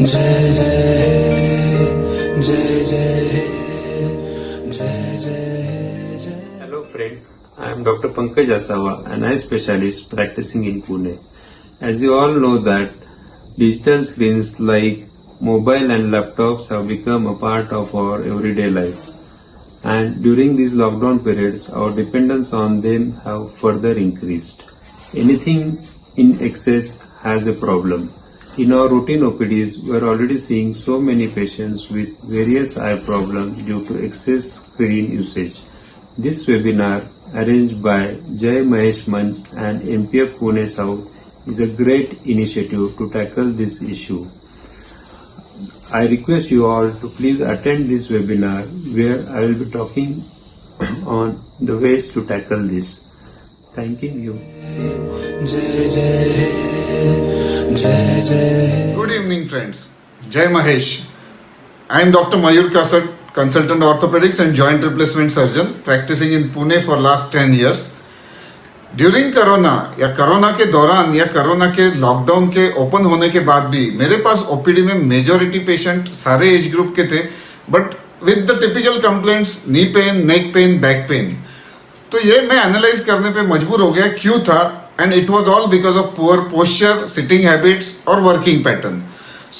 जय जय जय जय जय जय जय. Hello friends, I am Dr. Pankaj Asawa, an eye specialist practicing in Pune. As you all know that digital screens like mobile and laptops have become a part of our everyday life. And during these lockdown periods, our dependence on them have further increased. Anything in excess has a problem. In our routine OPDs, we are already seeing so many patients with various eye problems due to excess screen usage. This webinar, arranged by Jai Mahesh Manch and MPF Pune South, is a great initiative to tackle this issue. I request you all to please attend this webinar where I will be talking on the ways to tackle this. Thanking you. जय जय जय जय. Good evening, friends. Jai Mahesh. I am Dr. Mayur Kasat, consultant orthopedics and joint replacement surgeon, practicing in Pune for last 10 years. During corona या corona के दौरान या corona के lockdown के ओपन होने के बाद भी मेरे पास ओपीडी में मेजॉरिटी पेशेंट सारे एज ग्रुप के थे, but with the typical complaints knee pain, neck pain, back pen. तो ये मैं एनालाइज करने पे मजबूर हो गया क्यों था, and it was all because of poor posture, sitting habits और वर्किंग पैटर्न.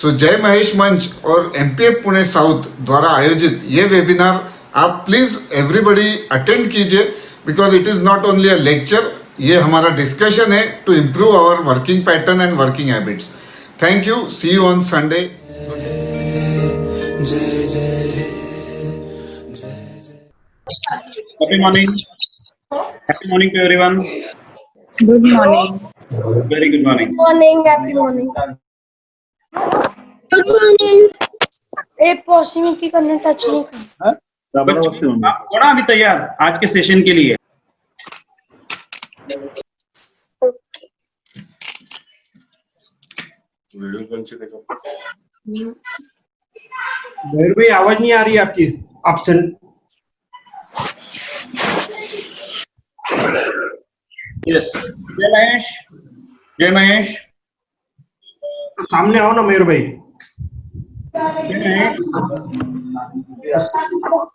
सो जय महेश मंच और एमपीएफ पुणे साउथ द्वारा आयोजित ये वेबिनार आप प्लीज एवरीबडी अटेंड कीजिए, because it is not only a lecture, ये हमारा डिस्कशन है to improve our working pattern and working habits. Thank you. See you on Sunday. जय जय. Happy morning. Happy morning to everyone. Good morning. Very good morning. Good morning, happy morning. Good morning. A passing की करने touch नहीं कर. थोड़ा अभी तैयार आज के सेशन के लिए. ओके. भैर भाई आवाज नहीं आ रही है आपकी. एब्सेंट. यस. जय महेश. जय महेश. सामने आओ ना मयूर भाई. जय महेश.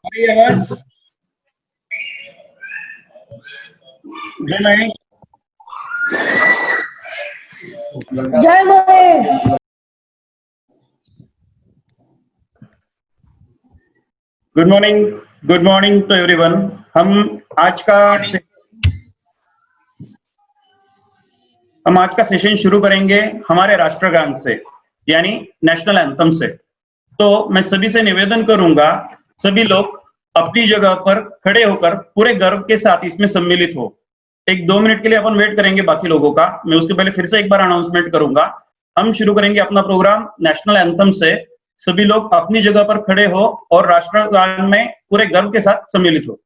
अरे आवाज. जय महेश. जय Mahesh. Good morning to everyone. हम आज का सेशन शुरू करेंगे हमारे राष्ट्रगान से, यानी नेशनल एंथम से. तो मैं सभी से निवेदन करूंगा, सभी लोग अपनी जगह पर खड़े होकर पूरे गर्व के साथ इसमें सम्मिलित हो. 1-2 मिनट के लिए अपन वेट करेंगे बाकी लोगों का. मैं उसके पहले फिर से एक बार अनाउंसमेंट करूंगा. हम शुरू करेंगे अपना प्रोग्राम नेशनल एंथम से. सभी लोग अपनी जगह पर खड़े हो और राष्ट्रगान में पूरे गर्व के साथ सम्मिलित हो.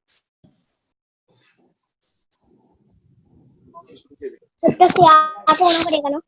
सबका सियार होना पड़ेगा ना.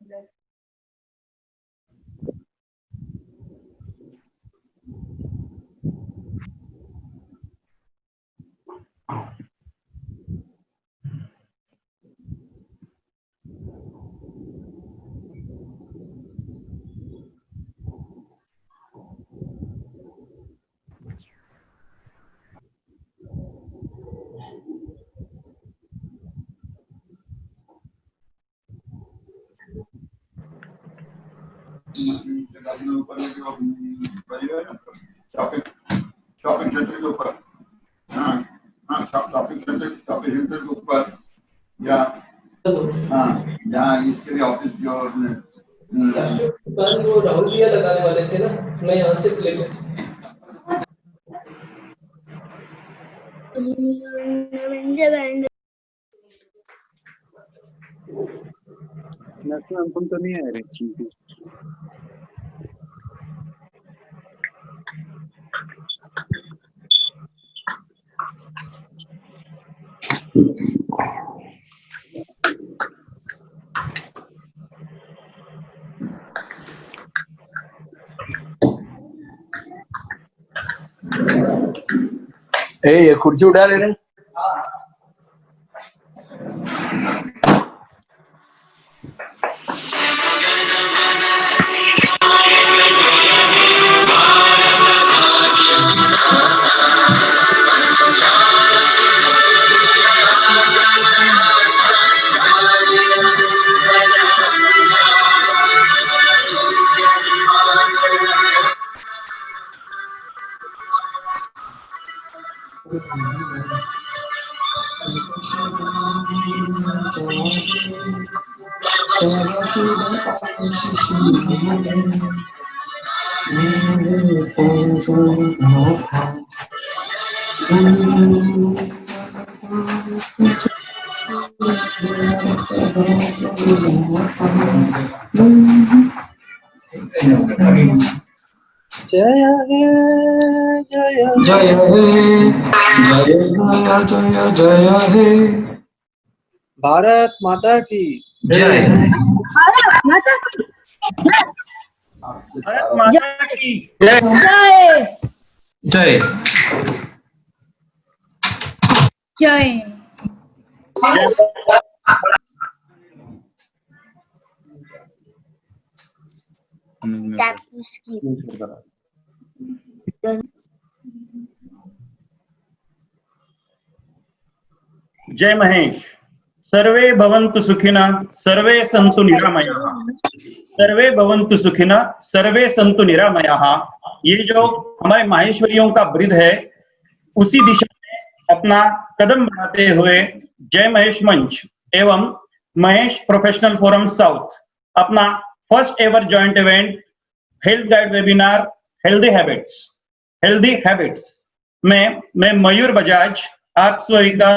शॉपिंग सेंटर के ऊपर. हाँ शॉपिंग सेंटर के ऊपर या यहाँ इसके लिए ऑफिस जो वो राहुल भैया लगाने वाले थे ना, मैं यहाँ से लेकर नेशनल एंथम तो नहीं है रे. ये कुर्सी उठा ले रहे. जय हे जय जय हे जय जय जय हे भारत माता की जय भारत माता की जय जय जय महेश। सर्वे भवन्तु सुखिनः, सर्वे सन्तु निरामयाः। सर्वे भवन्तु सुखिनः, सर्वे सन्तु निरामयाः। ये जो हमारे माहेश्वरियों का ब्रीद है, उसी दिशा में अपना कदम बढ़ाते हुए जय महेश मंच एवं महेश प्रोफेशनल फोरम साउथ अपना first ever joint event health guide webinar healthy habits में मैं मयूर बजाज आप सभी का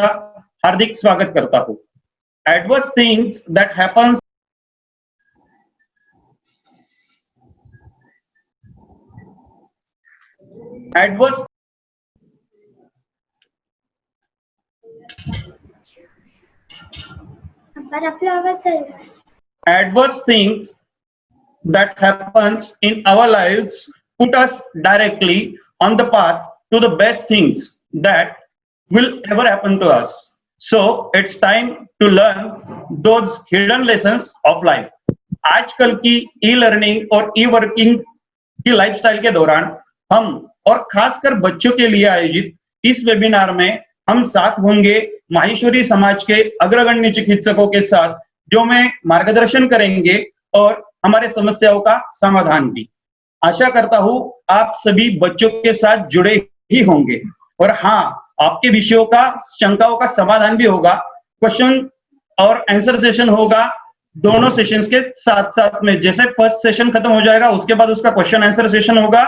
हार्दिक स्वागत करता हूँ। Adverse things that happens adverse adverse things that happens in our lives put us directly on the path to the best things that will ever happen to us. So it's time to learn those hidden lessons of life. आजकल की e learning और ई working की lifestyle के दौरान हम और खासकर बच्चों के लिए आयोजित इस वेबिनार में हम साथ होंगे माहेश्वरी समाज के अग्रगण्य चिकित्सकों के साथ, जो में मार्गदर्शन करेंगे और हमारे समस्याओं का समाधान भी। आशा करता हूं आप सभी बच्चों के साथ जुड़े ही होंगे और हाँ, आपके विषयों का शंकाओं का समाधान भी होगा। क्वेश्चन और आंसर सेशन होगा दोनों सेशंस के साथ साथ में। जैसे फर्स्ट सेशन खत्म हो जाएगा उसके बाद उसका क्वेश्चन आंसर सेशन होगा।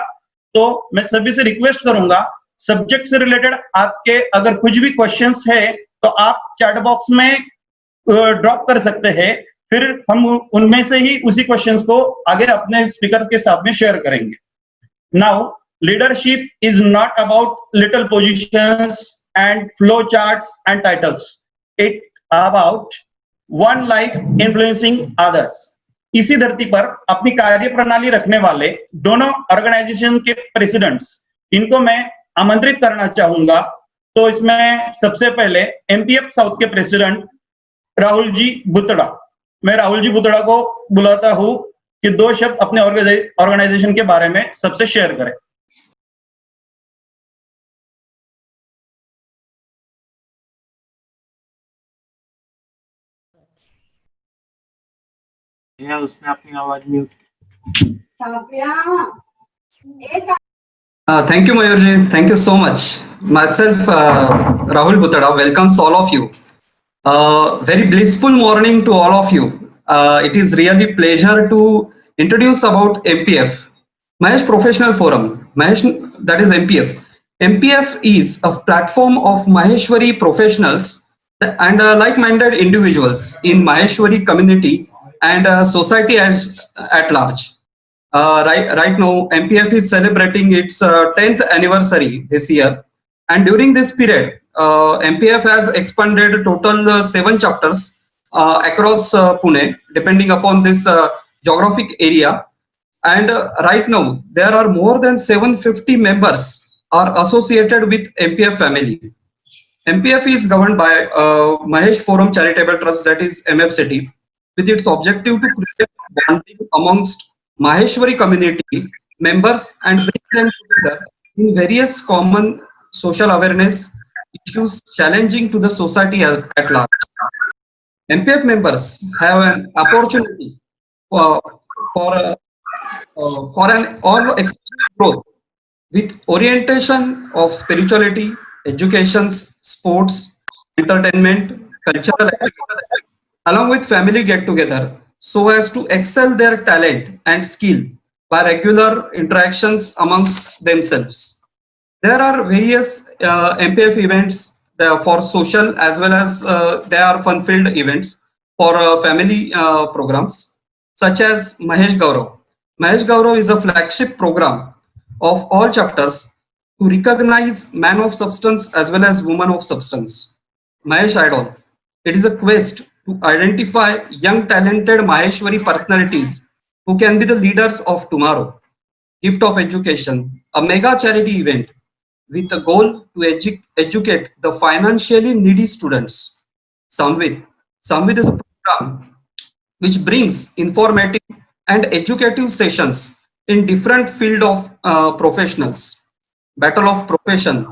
तो मैं सभी से रिक्वेस्ट करूंगा, सब्जेक्ट से रिलेटेड आपके अगर कुछ भी क्वेश्चंस है तो आप चैट बॉक्स में ड्रॉप कर सकते हैं, फिर हम उनमें से ही उसी क्वेश्चंस को आगे अपने स्पीकर के साथ में शेयर करेंगे। Now leadership is not about little positions and flow charts and titles, it about one life influencing others. इसी धरती पर अपनी कार्य प्रणाली रखने वाले दोनों ऑर्गेनाइजेशन के प्रेसिडेंट्स, इनको मैं आमंत्रित करना चाहूंगा। तो इसमें सबसे पहले एमपीएफ साउथ के प्रेसिडेंट राहुल जी बुतड़ा, मैं राहुल जी बुतड़ा को बुलाता हूं कि 2 शब्द अपने ऑर्गेनाइजेशन के बारे में सबसे शेयर करें। उसमें अपनी आवाज mute. Thank you, Mayurji. Thank you so much. Myself, Rahul Butada, welcomes all of you. Very blissful morning to all of you. It is really pleasure to introduce about MPF, Mahesh Professional Forum. Mahesh, that is MPF. MPF is a platform of Maheshwari professionals and like-minded individuals in Maheshwari community and society at large. Right now, MPF is celebrating its 10th anniversary this year, and during this period, MPF has expanded total 7 chapters across Pune, depending upon this geographic area. And right now, there are more than 750 members are associated with MPF family. MPF is governed by Mahesh Forum Charitable Trust, that is MFCT, with its objective to create bonding amongst Maheshwari community members and bring them together in various common social awareness issues challenging to the society at large. MPF members have an opportunity for an all-experience growth with orientation of spirituality, education, sports, entertainment, cultural activities, along with family get-together, so as to excel their talent and skill by regular interactions amongst themselves. There are various MPF events for social as well as they are fun-filled events for family programs such as Mahesh Gaurav. Mahesh Gaurav is a flagship program of all chapters to recognize man of substance as well as woman of substance. Mahesh Idol. It is a quest to identify young talented Maheshwari personalities who can be the leaders of tomorrow. Gift of Education, a mega charity event with a goal to educate the financially needy students. Samvid. Samvid is a program which brings informative and educative sessions in different field of professionals. Battle of Profession,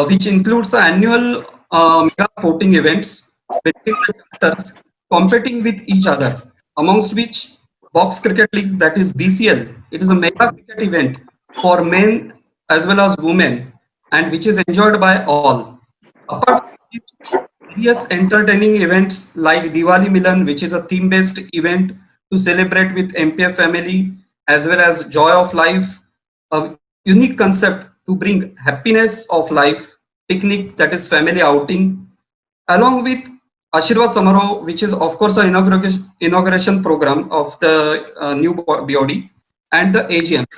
which includes the annual mega sporting events between the chapters competing with each other, amongst which Box Cricket League, that is BCL, it is a mega cricket event for men as well as women and which is enjoyed by all. Apart from it, various entertaining events like Diwali Milan, which is a theme-based event to celebrate with MPF family, as well as Joy of Life, a unique concept to bring happiness of life, picnic, that is family outing, along with Ashirwad Samaro, which is of course an inauguration program of the new BOD and the AGMs.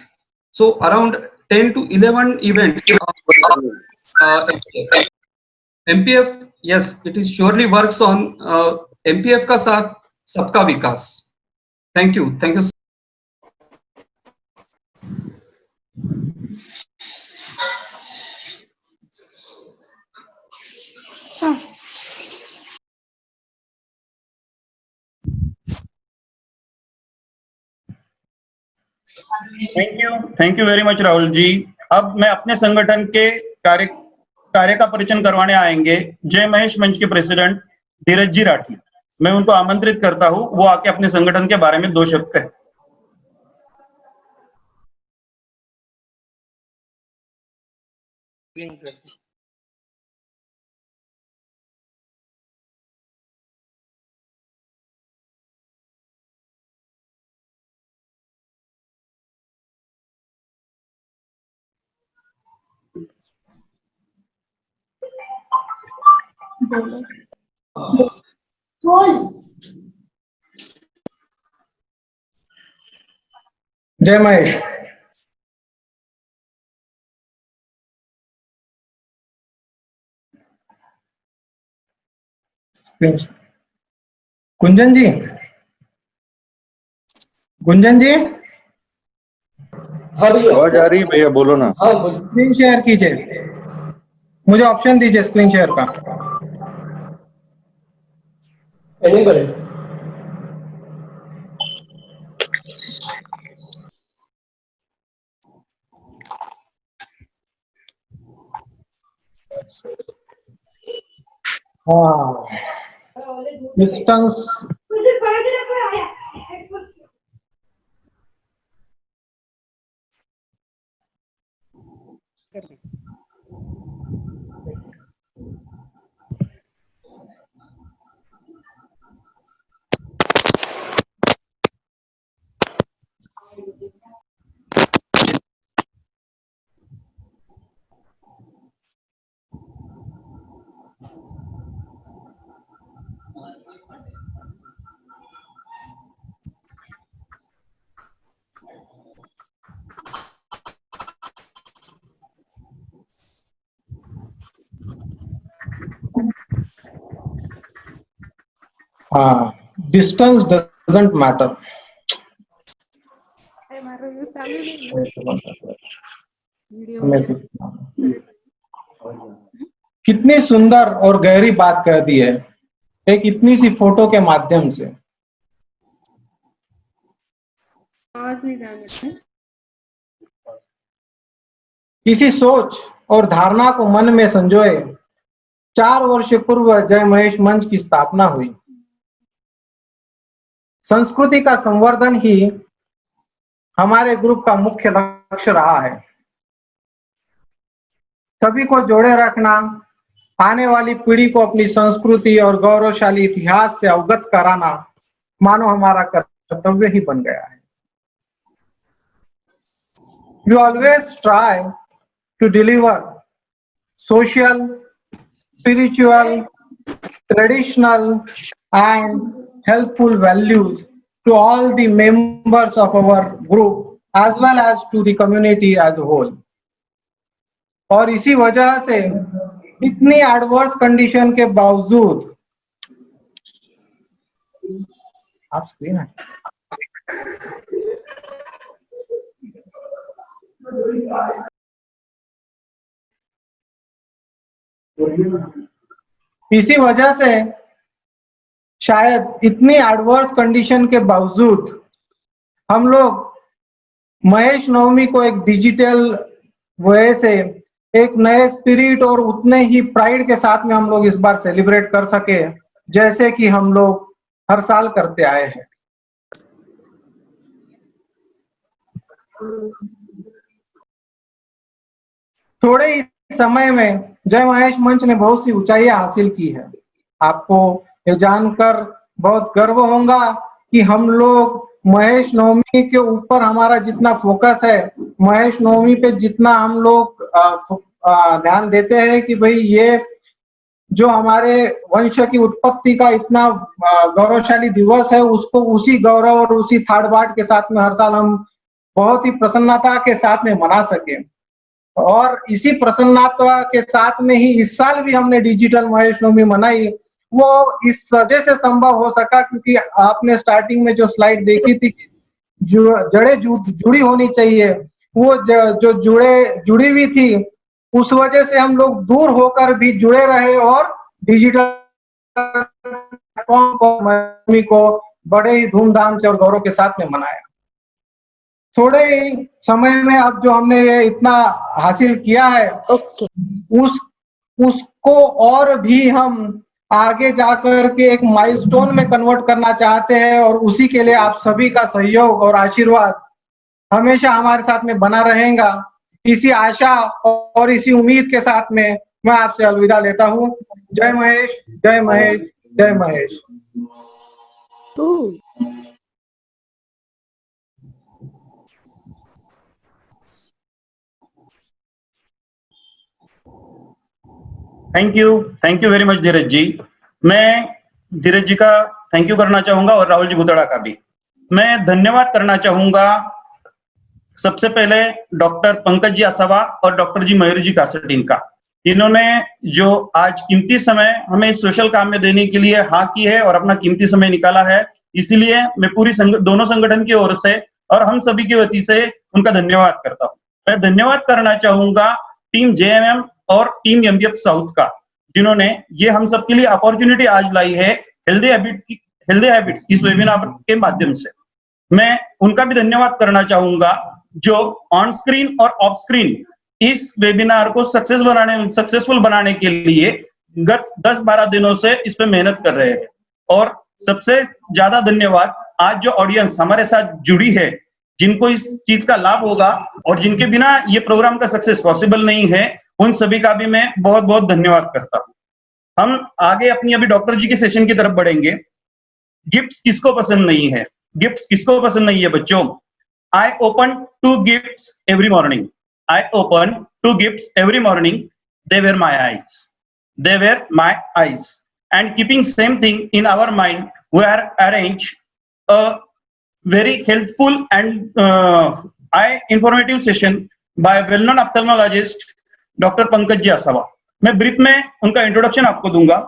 So around 10 to 11 events are MPF, yes, it is surely works on MPF का साथ सबका विकास. Thank you. Thank you. So, thank you very much Rahul ji. अब मैं अपने संगठन के कार्य का परिचय करवाने आएंगे जय महेश मंच के प्रेसिडेंट धीरज जी राठी. मैं उनको आमंत्रित करता हूं, वो आके अपने संगठन के बारे में 2 शब्द कहें. जय महेश. गुंजन जी, गुंजन जी, हाँ भैया. आवाज आ रही है भैया, बोलो ना. हाँ बोलिए. स्क्रीन शेयर कीजिए, मुझे ऑप्शन दीजिए स्क्रीन शेयर का. एनेबल है. हाँ, डिस्टेंस डजंट मैटर. कितनी सुंदर और गहरी बात कह दी है एक इतनी सी फोटो के माध्यम से. इसी सोच और धारणा को मन में संजोए 4 वर्ष पूर्व जय महेश मंच की स्थापना हुई. संस्कृति का संवर्धन ही हमारे ग्रुप का मुख्य लक्ष्य रहा है. सभी को जोड़े रखना, आने वाली पीढ़ी को अपनी संस्कृति और गौरवशाली इतिहास से अवगत कराना मानो हमारा कर्तव्य ही बन गया है। We always try to deliver social, spiritual, traditional, and helpful values to all the members of our group as well as to the community as a whole. और इसी वजह से इतनी एडवर्स कंडीशन के बावजूद आप स्क्रीन है इसी वजह से शायद इतनी एडवर्स कंडीशन के बावजूद हम लोग महेश नवमी को एक डिजिटल वे से एक नए स्पिरिट और उतने ही प्राइड के साथ में हम लोग इस बार सेलिब्रेट कर सके जैसे कि हम लोग हर साल करते आए हैं। थोड़े ही समय में जय महेश मंच ने बहुत सी ऊंचाइयां हासिल की है। आपको ये जानकर बहुत गर्व होगा कि हम लोग महेश नवमी के ऊपर हमारा जितना फोकस है, महेश नवमी पे जितना हम लोग ध्यान देते हैं कि भाई ये जो हमारे वंश की उत्पत्ति का इतना गौरवशाली दिवस है, उसको उसी गौरव और उसी थाड़ बाट के साथ में हर साल हम बहुत ही प्रसन्नता के साथ में मना सके। और इसी प्रसन्नता के साथ में ही इस साल भी हमने डिजिटल महेश नवमी मनाई। वो इस वजह से संभव हो सका क्योंकि आपने स्टार्टिंग में जो स्लाइड देखी थी, जो जड़ें जुड़ी होनी चाहिए, वो जो जुड़ी हुई थी, उस वजह से हम लोग दूर होकर भी जुड़े रहे और डिजिटल प्लेटफॉर्म को बड़े ही धूमधाम से और गौरव के साथ में मनाया। थोड़े ही समय में अब जो हमने ये इतना हासिल किया है, उसको और भी हम आगे जाकर के एक माइलस्टोन में कन्वर्ट करना चाहते हैं और उसी के लिए आप सभी का सहयोग और आशीर्वाद हमेशा हमारे साथ में बना रहेगा। इसी आशा और इसी उम्मीद के साथ में मैं आपसे अलविदा लेता हूँ। जय महेश, जय महेश, जय Mahesh. Thank you very much Dheeraj ji. मैं धीरज जी का थैंक यू करना चाहूंगा और राहुल जी बुतड़ा का भी मैं धन्यवाद करना चाहूंगा। सबसे पहले डॉक्टर पंकज जी आसावा और डॉक्टर जी मयूर जी कासटीन का, इन्होंने जो आज कीमती समय हमें इस सोशल काम में देने के लिए हाँ की है और अपना कीमती समय निकाला है। इसीलिए मैं पूरी दोनों संगठन की ओर से और हम सभी की वती से उनका धन्यवाद करता हूँ। मैं धन्यवाद करना चाहूंगा टीम JMM और टीम MBF साउथ का, जिन्होंने ये हम सबके लिए अपॉर्चुनिटी आज लाई है हेल्दी हैबिट्स इस वेबिनार के माध्यम से। मैं उनका भी धन्यवाद करना चाहूंगा जो ऑन स्क्रीन और ऑफ स्क्रीन इस वेबिनार को सक्सेसफुल बनाने के लिए गत 10-12 दिनों से इस पे मेहनत कर रहे हैं। और सबसे ज्यादा धन्यवाद आज जो ऑडियंस हमारे साथ जुड़ी है, जिनको इस चीज का लाभ होगा और जिनके बिना ये प्रोग्राम का सक्सेस पॉसिबल नहीं है, उन सभी का भी मैं बहुत बहुत धन्यवाद करता हूँ। हम आगे अपनी अभी डॉक्टर जी के सेशन की तरफ बढ़ेंगे। गिफ्ट्स किसको पसंद नहीं है? गिफ्ट्स किसको पसंद नहीं है बच्चों? I open 2 gifts every morning. I open 2 gifts every morning. They were my eyes. They were my eyes. And keeping same thing in our mind, we are arrange a very helpful and eye informative session by well-known ophthalmologist Dr. Pankaj ji Asawa. मैं brief में उनका introduction आपको दूंगा।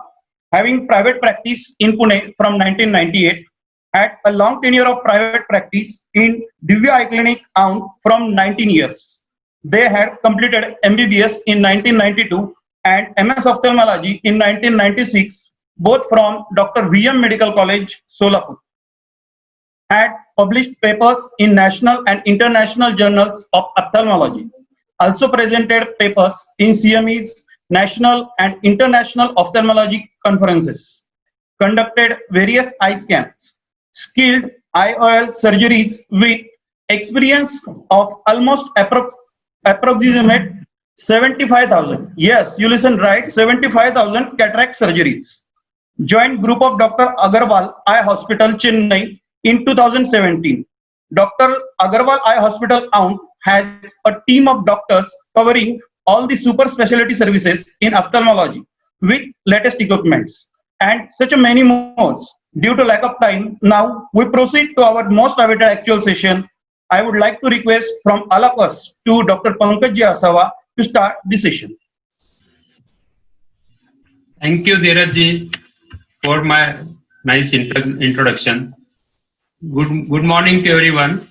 Having private practice in Pune from 1998, had a long tenure of private practice in Divya Eye Clinic from 19 years. They had completed MBBS in 1992 and MS Ophthalmology in 1996, both from Dr. VM Medical College, Solapur. Had published papers in national and international journals of ophthalmology. Also presented papers in CME's national and international ophthalmology conferences. Conducted various eye scans. Skilled IOL surgeries with experience of almost approximate 75,000. Yes, you listen right. 75,000 cataract surgeries. Joint group of Dr. Agarwal Eye Hospital, Chennai in 2017. Dr. Agarwal Eye Hospital has a team of doctors covering all the super specialty services in ophthalmology with latest equipments and such many more. Due to lack of time, now we proceed to our most awaited actual session. I would like to request from all of us to Dr. Pankaj Asawa to start the session. Thank you, Dheeraj ji, for my nice introduction. Good morning to everyone.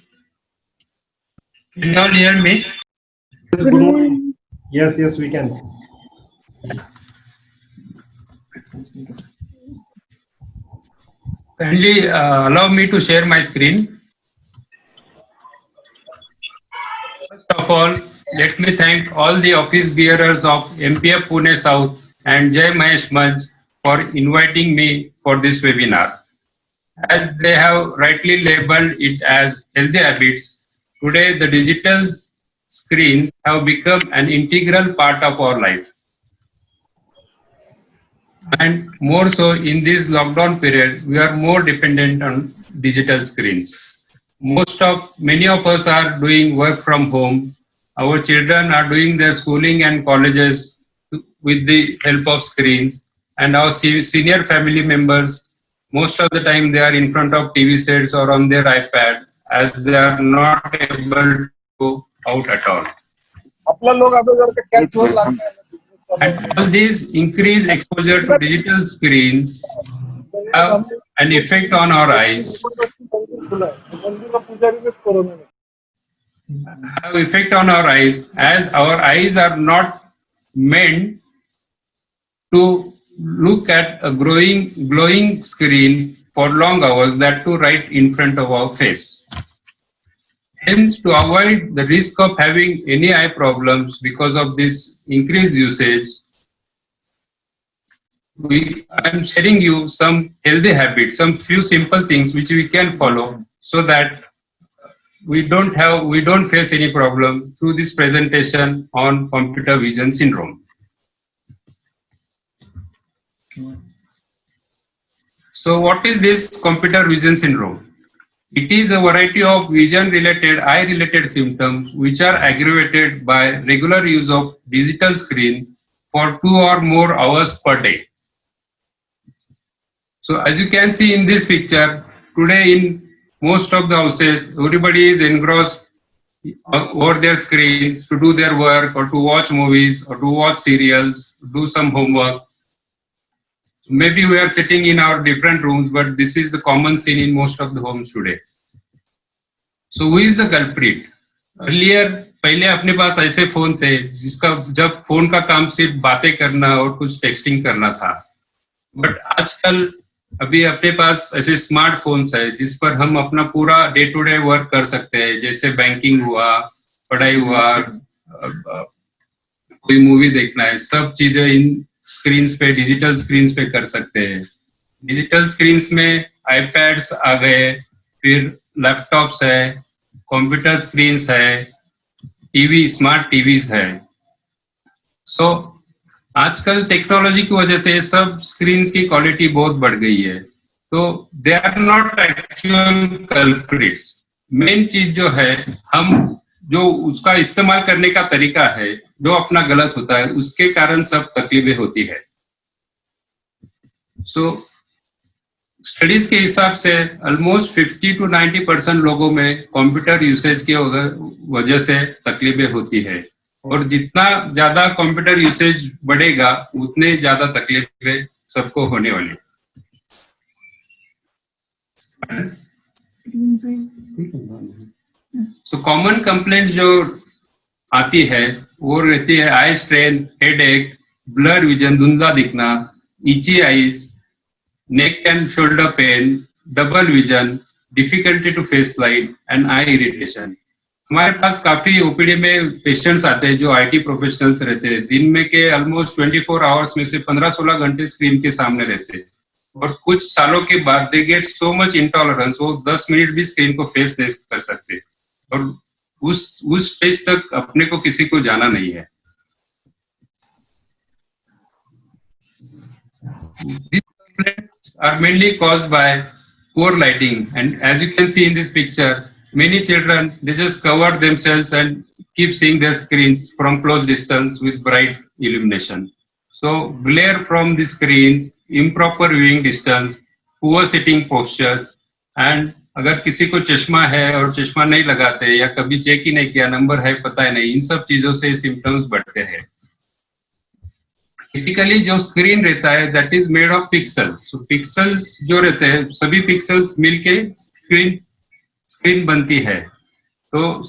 Can you all hear me? Good morning. Yes, we can. Kindly allow me to share my screen. First of all, let me thank all the office bearers of MPF Pune South and Jai Mahesh Manch for inviting me for this webinar. As they have rightly labeled it as healthy habits, today the digital screens have become an integral part of our lives. And more so in this lockdown period, we are more dependent on digital screens. Many of us are doing work from home. Our children are doing their schooling and colleges with the help of screens. And our senior family members, most of the time they are in front of TV sets or on their iPad, as they are not able to go out at all. And all these increased exposure to digital screens have an effect on our eyes. As our eyes are not meant to look at a glowing screen for long hours, that too right in front of our face. Hence, to avoid the risk of having any eye problems because of this increased usage, I'm sharing you some healthy habits, some few simple things which we can follow so that we don't face any problem through this presentation on computer vision syndrome. So what is this computer vision syndrome? It is a variety of vision-related, eye-related symptoms which are aggravated by regular use of digital screen for 2 or more hours per day. So as you can see in this picture, today in most of the houses, everybody is engrossed over their screens to do their work or to watch movies or to watch serials, do some homework. Maybe we are sitting in our different rooms, but this is the common scene in most of the homes today. So who is the culprit? Earlier, पहले अपने पास ऐसे phone थे जिसका जब phone का काम सिर्फ बातें करना और कुछ टेक्सटिंग करना था, बट आजकल अभी अपने पास ऐसे स्मार्टफोन्स है जिस पर हम अपना पूरा डे टू डे वर्क कर सकते हैं, जैसे बैंकिंग हुआ, पढ़ाई हुआ, कोई मूवी देखना है, सब चीजें इन स्क्रीन्स पे, डिजिटल स्क्रीन्स पे कर सकते हैं. डिजिटल स्क्रीन्स में आईपैड्स आ गए, फिर लैपटॉप्स है, कंप्यूटर स्क्रीन्स है, टीवी, स्मार्ट टीवीज है. सो आजकल टेक्नोलॉजी की वजह से सब स्क्रीन्स की क्वालिटी बहुत बढ़ गई है. तो they are not actual culprits. Main चीज जो है, हम जो उसका इस्तेमाल करने का तरीका है जो अपना गलत होता है, उसके कारण सब तकलीफें होती है. सो स्टडीज के हिसाब से ऑलमोस्ट 50 to 90% लोगों में कंप्यूटर यूसेज की वजह से तकलीफें होती है, और जितना ज्यादा कंप्यूटर यूसेज बढ़ेगा उतने ज्यादा तकलीफें सबको होने वाली. सो कॉमन कंप्लेंट जो आती है वो रहती है eye strain, headache, blur vision, धुंधला दिखना, इची eyes, neck and shoulder pain, double vision, difficulty to face light and eye irritation. हमारे पास काफी ओपीडी में पेशेंट्स आते हैं जो आईटी प्रोफेशनल्स रहते हैं, दिन में के ऑलमोस्ट 24 आवर्स में से 15-16 घंटे स्क्रीन के सामने रहते हैं, और कुछ सालों के बाद they get so much intolerance, वो 10 मिनट भी स्क्रीन को फेस नहीं कर सकते, और उस स्टेज तक अपने को किसी को जाना नहीं है. these complaints are mainly caused by poor lighting. And as you can see in this picture, many children, they just cover themselves and keep seeing their screens from close distance with bright illumination. So glare from the screens, improper viewing distance, poor sitting postures, and अगर किसी को चश्मा है और चश्मा नहीं लगाते या कभी चेक ही नहीं किया, नंबर है पता ही नहीं, इन सब चीजों से सिम्टम्स बढ़ते हैं. टिपिकली जो स्क्रीन रहता है that is made of pixels. Pixels जो रहते हैं, सभी पिक्सल्स मिलके स्क्रीन बनती है. तो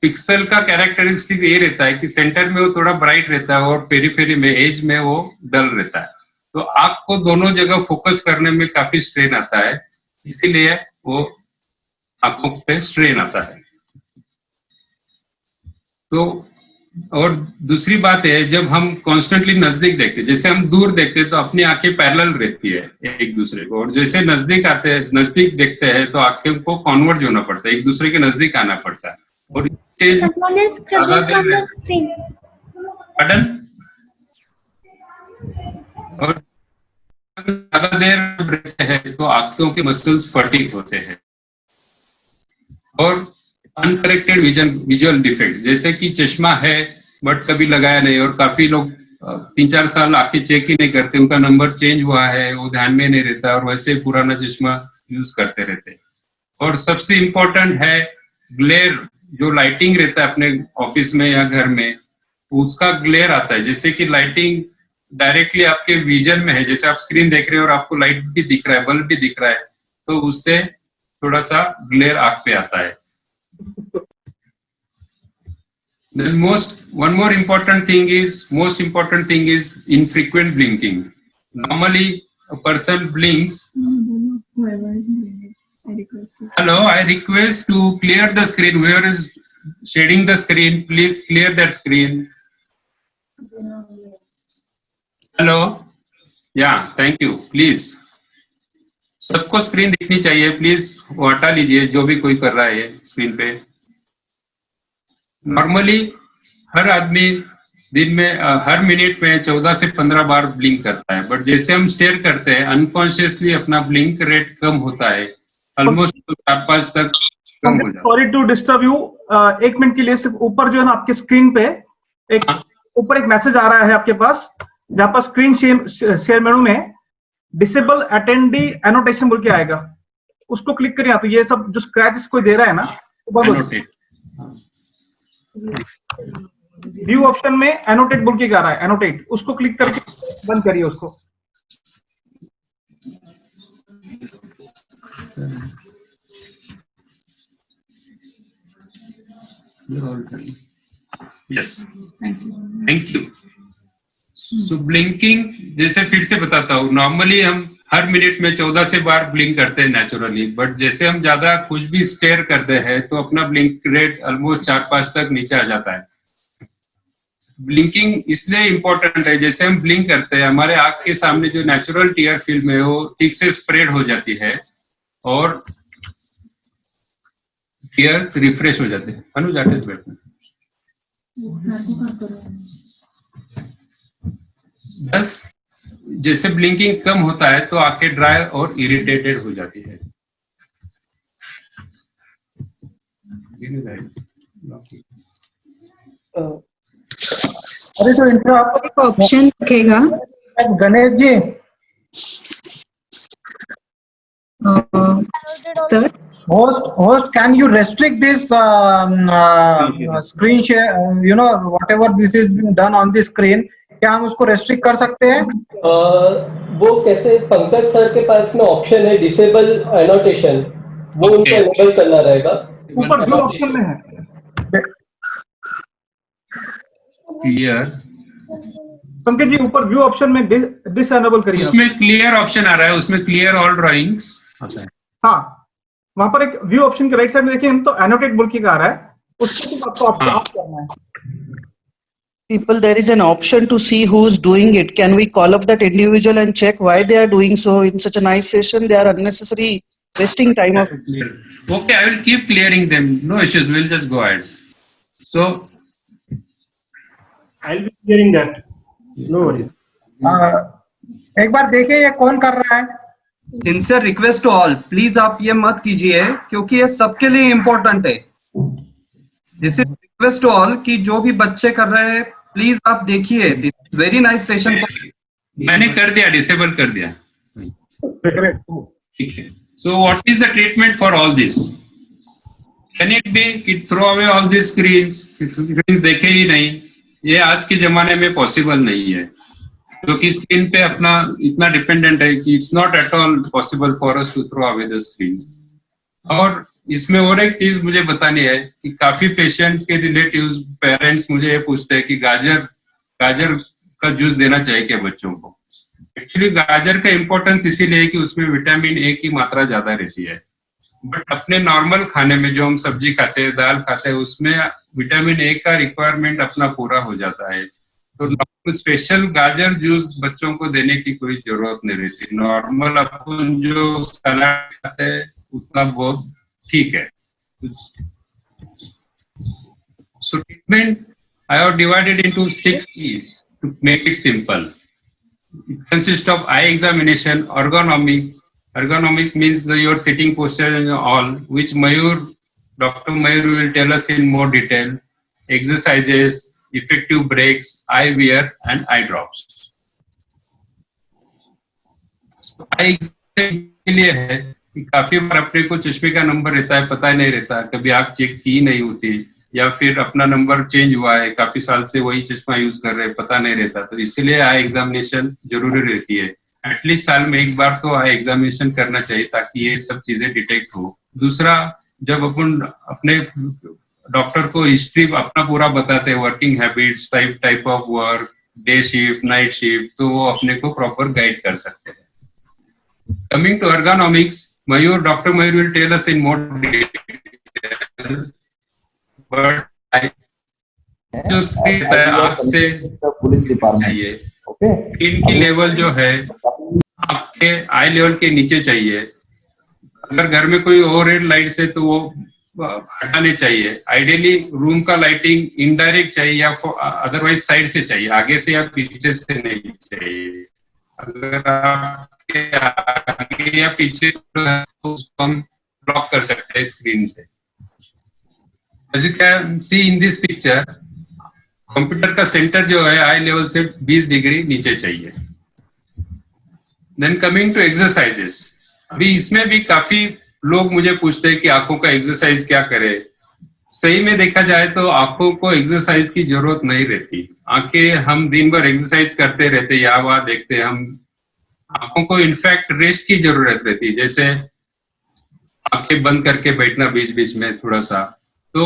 पिक्सल का कैरेक्टरिस्टिक ये रहता है कि सेंटर में वो थोड़ा ब्राइट रहता है और पेरीफेरी में, एज में वो डल रहता है. तो आंख को दोनों जगह फोकस करने में काफी स्ट्रेन आता है, इसीलिए वो आंखों पे स्ट्रेन आता है. तो और दूसरी बात है, जब हम कॉन्स्टेंटली नजदीक देखते हैं, जैसे हम दूर देखते हैं तो अपनी आंखें पैरेलल रहती है एक दूसरे को, और जैसे नजदीक आते हैं, नजदीक देखते हैं तो आंखें को कॉन्वर्ज होना पड़ता है, एक दूसरे के नजदीक आना पड़ता है. और स्टेज और ज्यादा देर रहते हैं तो आंखों के मसल्स फटीग होते हैं. और अनकरेक्टेड विजुअल डिफेक्ट, जैसे कि चश्मा है बट कभी लगाया नहीं, और काफी लोग 3-4 साल आंखें चेक ही नहीं करते, उनका नंबर चेंज हुआ है, वो ध्यान में नहीं रहता और वैसे पुराना चश्मा यूज करते रहते. और सबसे इम्पोर्टेंट है ग्लेयर, जो लाइटिंग रहता है अपने ऑफिस में या घर में, उसका ग्लेयर आता है. जैसे कि लाइटिंग डायरेक्टली आपके विजन में है, जैसे आप स्क्रीन देख रहे हैं और आपको लाइट भी दिख रहा है, बल्ब भी दिख रहा है, तो उससे थोड़ा सा ग्लेयर आंख पे आता है. Then one more important thing is infrequent blinking. Normally a person blinks. Hello, I request to clear the screen. Whoever is shading the screen, please clear that screen. Hello, yeah, thank you. Please, सबको screen दिखनी चाहिए, please वो हटा लीजिए जो भी कोई कर रहा है स्क्रीन पे. नॉर्मली हर आदमी दिन में हर मिनट में 14 से 15 बार ब्लिंक करता है, बट जैसे हम स्टेयर करते हैं अनकॉन्शियसली अपना ब्लिंक रेट कम होता है, ऑलमोस्ट 4-5 तक कम हो जाता है. Sorry to disturb you, 1 minute के लिए सिर्फ ऊपर जो है ना आपके स्क्रीन पे ऊपर एक मैसेज आ रहा है आपके पास, जहां पर स्क्रीन शेयर मेनू में डिसेबल अटेंडी एनोटेशन बोल के आएगा, उसको क्लिक करिए. तो ये सब जो स्क्रैचेस कोई दे रहा है ना, व्यू ऑप्शन में एनोटेट बोल के आ रहा है, एनोटेट, उसको क्लिक करके बंद करिए उसको. Yes, thank you. So blinking, जैसे फिर से बताता हूँ, नॉर्मली हम हर मिनट में 14 से बार ब्लिंक करते हैं नेचुरली, बट जैसे हम ज्यादा कुछ भी स्टेयर करते हैं तो अपना ब्लिंक रेट ऑलमोस्ट 4-5 तक नीचे आ जाता है. ब्लिंकिंग इसलिए इम्पोर्टेंट है, जैसे हम ब्लिंक करते हैं हमारे आंख के सामने जो नेचुरल टीयर फिल्म है वो ठीक से स्प्रेड हो जाती है और टीयर्स रिफ्रेश हो जाते हैं. अनुज आर्टिस्ट बैठना. बस जैसे ब्लिंकिंग कम होता है तो आंखें ड्राई और इरिटेटेड हो जाती है. अरे तो इंटर आपको ऑप्शन दिखेगा Ganesh ji. Sir, host can you restrict this screen share, whatever this is being done on the screen, क्या हम उसको रेस्ट्रिक्ट कर सकते हैं? वो कैसे, पंकज सर के पास में ऑप्शन है डिसेबल एनोटेशन, वो उनको एनेबल करना रहेगा. ऊपर जो ऑप्शन में है क्लियर, पंकज जी ऊपर व्यू ऑप्शन में डिसएनेबल करिए. उसमें क्लियर ऑप्शन आ रहा है, उसमें क्लियर ऑल ड्राइंग्स आता है. हाँ, वहां पर एक व्यू ऑप्शन के राइट साइड में देखिए हम तो एनोटेट बोल के आ रहा है, उसको आपको ऑफ करना है. People, there is an option to see who's doing it. Can we call up that individual and check why they are doing so in such a nice session? They are unnecessary wasting time of. Okay, I will keep clearing them. No issues. We'll just go ahead. So I'll be clearing that. No worries. एक बार देखिए ये कौन कर रहा है। Sincere request to all, please आप ये मत कीजिए क्योंकि ये सबके लिए इम्पोर्टेंट है। This is request to all कि जो भी बच्चे कर रहे हैं प्लीज आप देखिए, this is very nice session. मैंने कर दिया, डिसेबल कर दिया। ठीक है। So what is the treatment for all this? Can it be कि throw away all this screens देखे ही नहीं? ये आज के जमाने में पॉसिबल नहीं है, क्योंकि स्क्रीन पे अपना इतना डिपेंडेंट है कि it's not at all possible for us to throw away the screen. और इसमें और एक चीज मुझे बतानी है कि काफी पेशेंट्स के रिलेटिव्स, पेरेंट्स मुझे ये पूछते हैं कि गाजर का जूस देना चाहिए क्या बच्चों को? एक्चुअली गाजर का इंपॉर्टेंस इसीलिए है कि उसमें विटामिन ए की मात्रा ज्यादा रहती है, बट अपने नॉर्मल खाने में जो हम सब्जी खाते हैं, दाल खाते हैं, उसमें विटामिन ए का रिक्वायरमेंट अपना पूरा हो जाता है। तो स्पेशल गाजर जूस बच्चों को देने की कोई जरूरत नहीं रहती। नॉर्मल अपन जो सलाद खाते हैं उतना बहुत ठीक है। So treatment I have divided into 6 E's to make it simple. It consists of eye examination, ergonomics. Ergonomics means your sitting posture and all, which Dr. Mayur will tell us in more detail. Exercises, effective breaks, eye wear, and eye drops. So, eye examination के लिए है कि काफी बार अपने को चश्मे का number रहता है, पता ही नहीं रहता, कभी आंख चेक की नहीं होती, या फिर अपना नंबर चेंज हुआ है, काफी साल से वही चश्मा यूज कर रहे हैं, पता नहीं रहता। तो इसलिए आई एग्जामिनेशन जरूरी रहती है। एटलीस्ट साल में एक बार तो आई एग्जामिनेशन करना चाहिए ताकि ये सब चीजें डिटेक्ट हो। दूसरा, जब अपन अपने डॉक्टर को हिस्ट्री अपना पूरा बताते हैं, working habits, type of work, day shift, night shift, तो वो अपने को प्रॉपर गाइड कर सकते हैं। Coming to ergonomics, Dr. Mayur will tell us in more detail. But जो स्क्रीन रहता है आँख से पुलिस डिपार्टमेंट चाहिए, स्क्रीन की लेवल जो है आपके आई लेवल के नीचे चाहिए। अगर घर में कोई ओवरहेड लाइट्स है तो वो हटाने चाहिए। आइडियली रूम का लाइटिंग इनडायरेक्ट चाहिए या अदरवाइज साइड से चाहिए, आगे से या पीछे से नहीं चाहिए। अगर आपके आगे या पीछे तो उसको हम ब्लॉक कर सकते हैं स्क्रीन से। As you can see in this picture, computer का सेंटर जो है आई लेवल से 20 डिग्री नीचे चाहिए। देन कमिंग टू एक्सरसाइजेस, अभी इसमें भी काफी लोग मुझे पूछते हैं कि आंखों का एक्सरसाइज क्या करे। सही में देखा जाए तो आंखों को एक्सरसाइज की जरूरत नहीं रहती। आंखें हम दिन भर एक्सरसाइज करते रहते, या वहां देखते हैं हम। आंखों को इनफैक्ट रेस्ट की जरूरत रहती है, जैसे आंखें बंद करके बैठना बीच बीच में थोड़ा सा। तो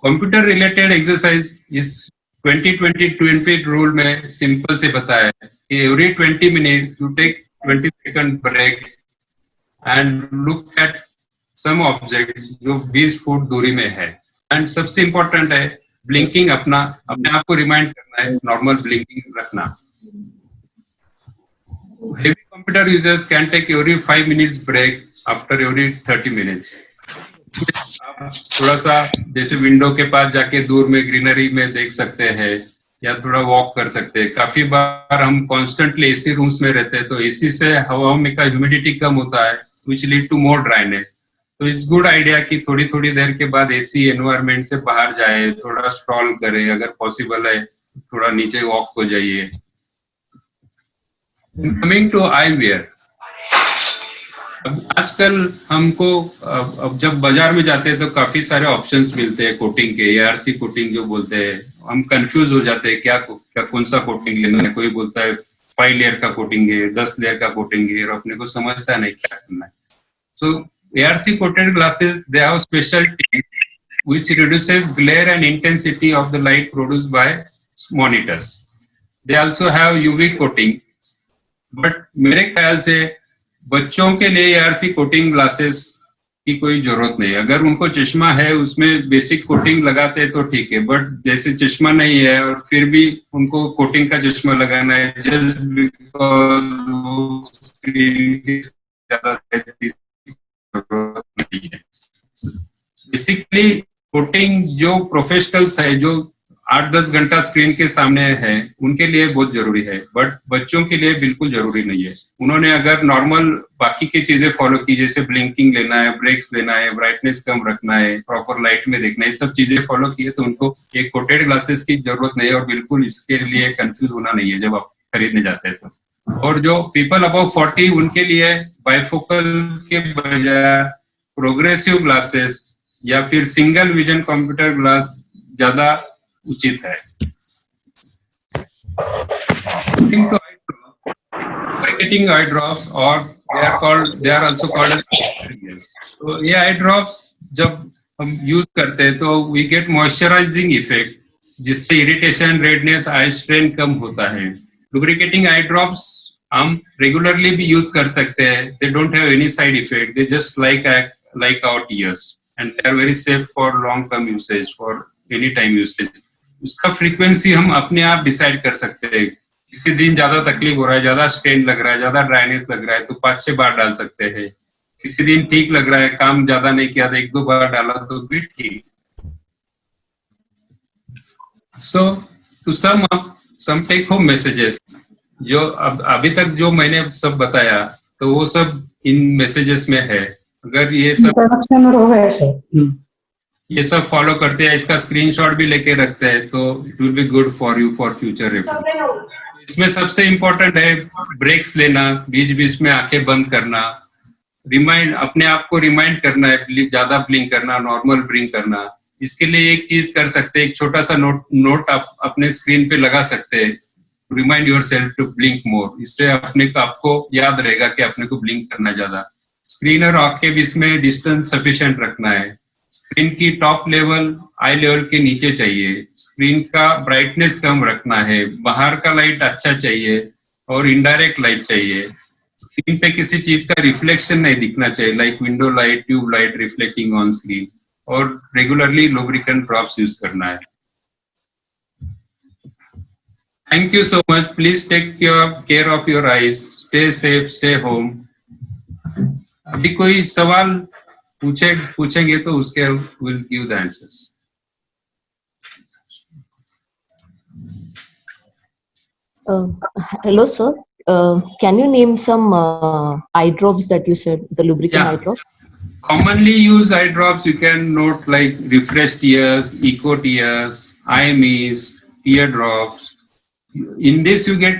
कंप्यूटर रिलेटेड एक्सरसाइज इस 20-20-20 रूल में सिंपल से बताया है कि every 20 minutes you take 20 second break and look at some object जो 20 फुट दूरी में है। एंड सबसे इंपॉर्टेंट है ब्लिंकिंग, अपने आप को रिमाइंड करना है, नॉर्मल ब्लिंकिंग रखना। Heavy computer users can take every 5 minutes break after every 30 minutes. आप थोड़ा सा जैसे विंडो के पास जाके दूर में ग्रीनरी में देख सकते हैं, या थोड़ा वॉक कर सकते हैं। काफी बार हम कॉन्स्टेंटली एसी रूम्स में रहते हैं, तो एसी से हवा में का ह्यूमिडिटी कम होता है, which lead to more dryness. तो इट्स गुड आइडिया कि थोड़ी थोड़ी देर के बाद एसी एनवायरनमेंट से बाहर जाए, थोड़ा स्ट्रॉल करे, अगर पॉसिबल है थोड़ा नीचे वॉक हो जाइए। कमिंग टू आई वेयर, आजकल हमको अब जब बाजार में जाते हैं तो काफी सारे ऑप्शंस मिलते हैं कोटिंग के, ARC कोटिंग जो बोलते हैं। हम कंफ्यूज हो जाते हैं क्या कौन सा कोटिंग लेना है। कोई बोलता है 5 लेयर का कोटिंग है, 10 लेयर का कोटिंग है, और अपने को समझता नहीं क्या करना है। So ARC coated glasses, they have special tint which reduces glare and intensity of the light produced by monitors. They also have UV coating, but मेरे ख्याल से बच्चों के लिए ARC कोटिंग ग्लासेस की कोई जरूरत नहीं। अगर उनको चश्मा है उसमें बेसिक कोटिंग लगाते हैं तो ठीक है, बट जैसे चश्मा नहीं है और फिर भी उनको कोटिंग का चश्मा लगाना है जस्ट बिकॉज बेसिकली कोटिंग जो प्रोफेशनल्स है, जो 8-10 घंटा स्क्रीन के सामने है उनके लिए बहुत जरूरी है, बट बच्चों के लिए बिल्कुल जरूरी नहीं है। उन्होंने अगर नॉर्मल बाकी की चीजें फॉलो की, जैसे ब्लिंकिंग लेना है, ब्रेक्स लेना है, ब्राइटनेस कम रखना है, प्रॉपर लाइट में देखना है, सब चीजें फॉलो की है तो उनको एक कोटेड ग्लासेस की जरूरत नहीं है और बिल्कुल इसके लिए कंफ्यूज होना नहीं है जब आप खरीदने जाते हैं तो। और जो पीपल अबव 40 उनके लिए बाइफोकल के बजाय प्रोग्रेसिव ग्लासेस या फिर सिंगल विजन कंप्यूटर ग्लास ज्यादा उचित है। Getting eye drops or they are also called as tears. तो ये आई ड्रॉप्स जब हम यूज करते हैं तो वी गेट मॉइस्चराइजिंग इफेक्ट, जिससे इरिटेशन, रेडनेस, आई स्ट्रेन कम होता है। लुब्रिकेटिंग आई ड्रॉप्स हम रेगुलरली भी यूज कर सकते हैं। They don't have any side effect, they just like our tears and they are very safe for long term usage, for any time usage. उसका frequency हम अपने आप डिसाइड कर सकते हैं। किसी दिन ज्यादा तकलीफ हो रहा है, ज्यादा स्ट्रेन लग रहा है, ज्यादा ड्राइनेस लग रहा है तो 5-6 बार डाल सकते हैं। किसी दिन ठीक लग रहा है, काम ज्यादा नहीं किया तो 1-2 बार डाला तो भी ठीक। So to sum up some take home messages, जो अभी तक जो मैंने सब बताया तो वो सब इन मैसेजेस में है। अगर ये सब फॉलो करते हैं, इसका स्क्रीनशॉट भी लेके रखते हैं तो it will be good for you for future reference. इसमें सबसे इम्पोर्टेंट है ब्रेक्स लेना, बीच बीच में आंखें बंद करना, रिमाइंड अपने आप को रिमाइंड करना है, ज्यादा ब्लिंक करना, नॉर्मल ब्लिंक करना। इसके लिए एक चीज कर सकते हैं, एक छोटा सा नोट आप अपने स्क्रीन पे लगा सकते हैं, रिमाइंड योरसेल्फ टू ब्लिंक मोर। इससे आपको याद रहेगा कि अपने को ब्लिंक करना ज्यादा। स्क्रीन और आंख के बीच में डिस्टेंस सफिशिएंट रखना है। स्क्रीन की टॉप लेवल आई लेवल के नीचे चाहिए। स्क्रीन का ब्राइटनेस कम रखना है। बाहर का लाइट अच्छा चाहिए और इनडायरेक्ट लाइट चाहिए। स्क्रीन पे किसी चीज का रिफ्लेक्शन नहीं दिखना चाहिए, like window light, tube light reflecting on screen. और रेगुलरली लुब्रिकेंट ड्रॉप्स यूज करना है। Thank you so much. Please take care of your eyes, stay safe, stay home. अभी कोई सवाल पूछेंगे तो उसके will give the answers. Hello, sir. Can you name some eye drops that you said, the lubricant eye drops? Commonly used eye drops you can note like Refresh Tears, Eco Tears, IMEs, tear drops. In this you get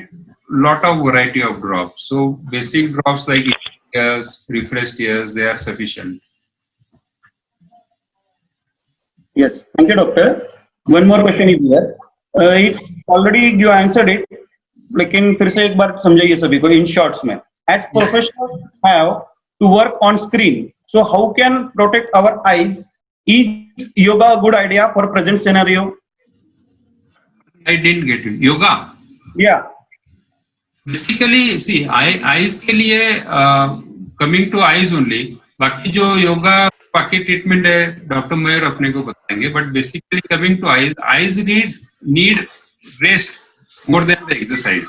lot of variety of drops. So basic drops like Eco Tears, Refresh Tears, they are sufficient. Yes, thank you, doctor. One more question is here. It's already you answered it. लेकिन फिर से एक बार समझाइए सभी को in shorts में। As professionals have to work on screen, so how can protect our eyes? Is yoga a good idea for present scenario? I didn't get it. Yoga? Yeah. Basically, see, eyes के लिए coming to eyes only. बाकी जो योगा बाकी treatment है doctor मयूर अपने को बताएंगे, but basically coming two eyes need rest more than the exercise.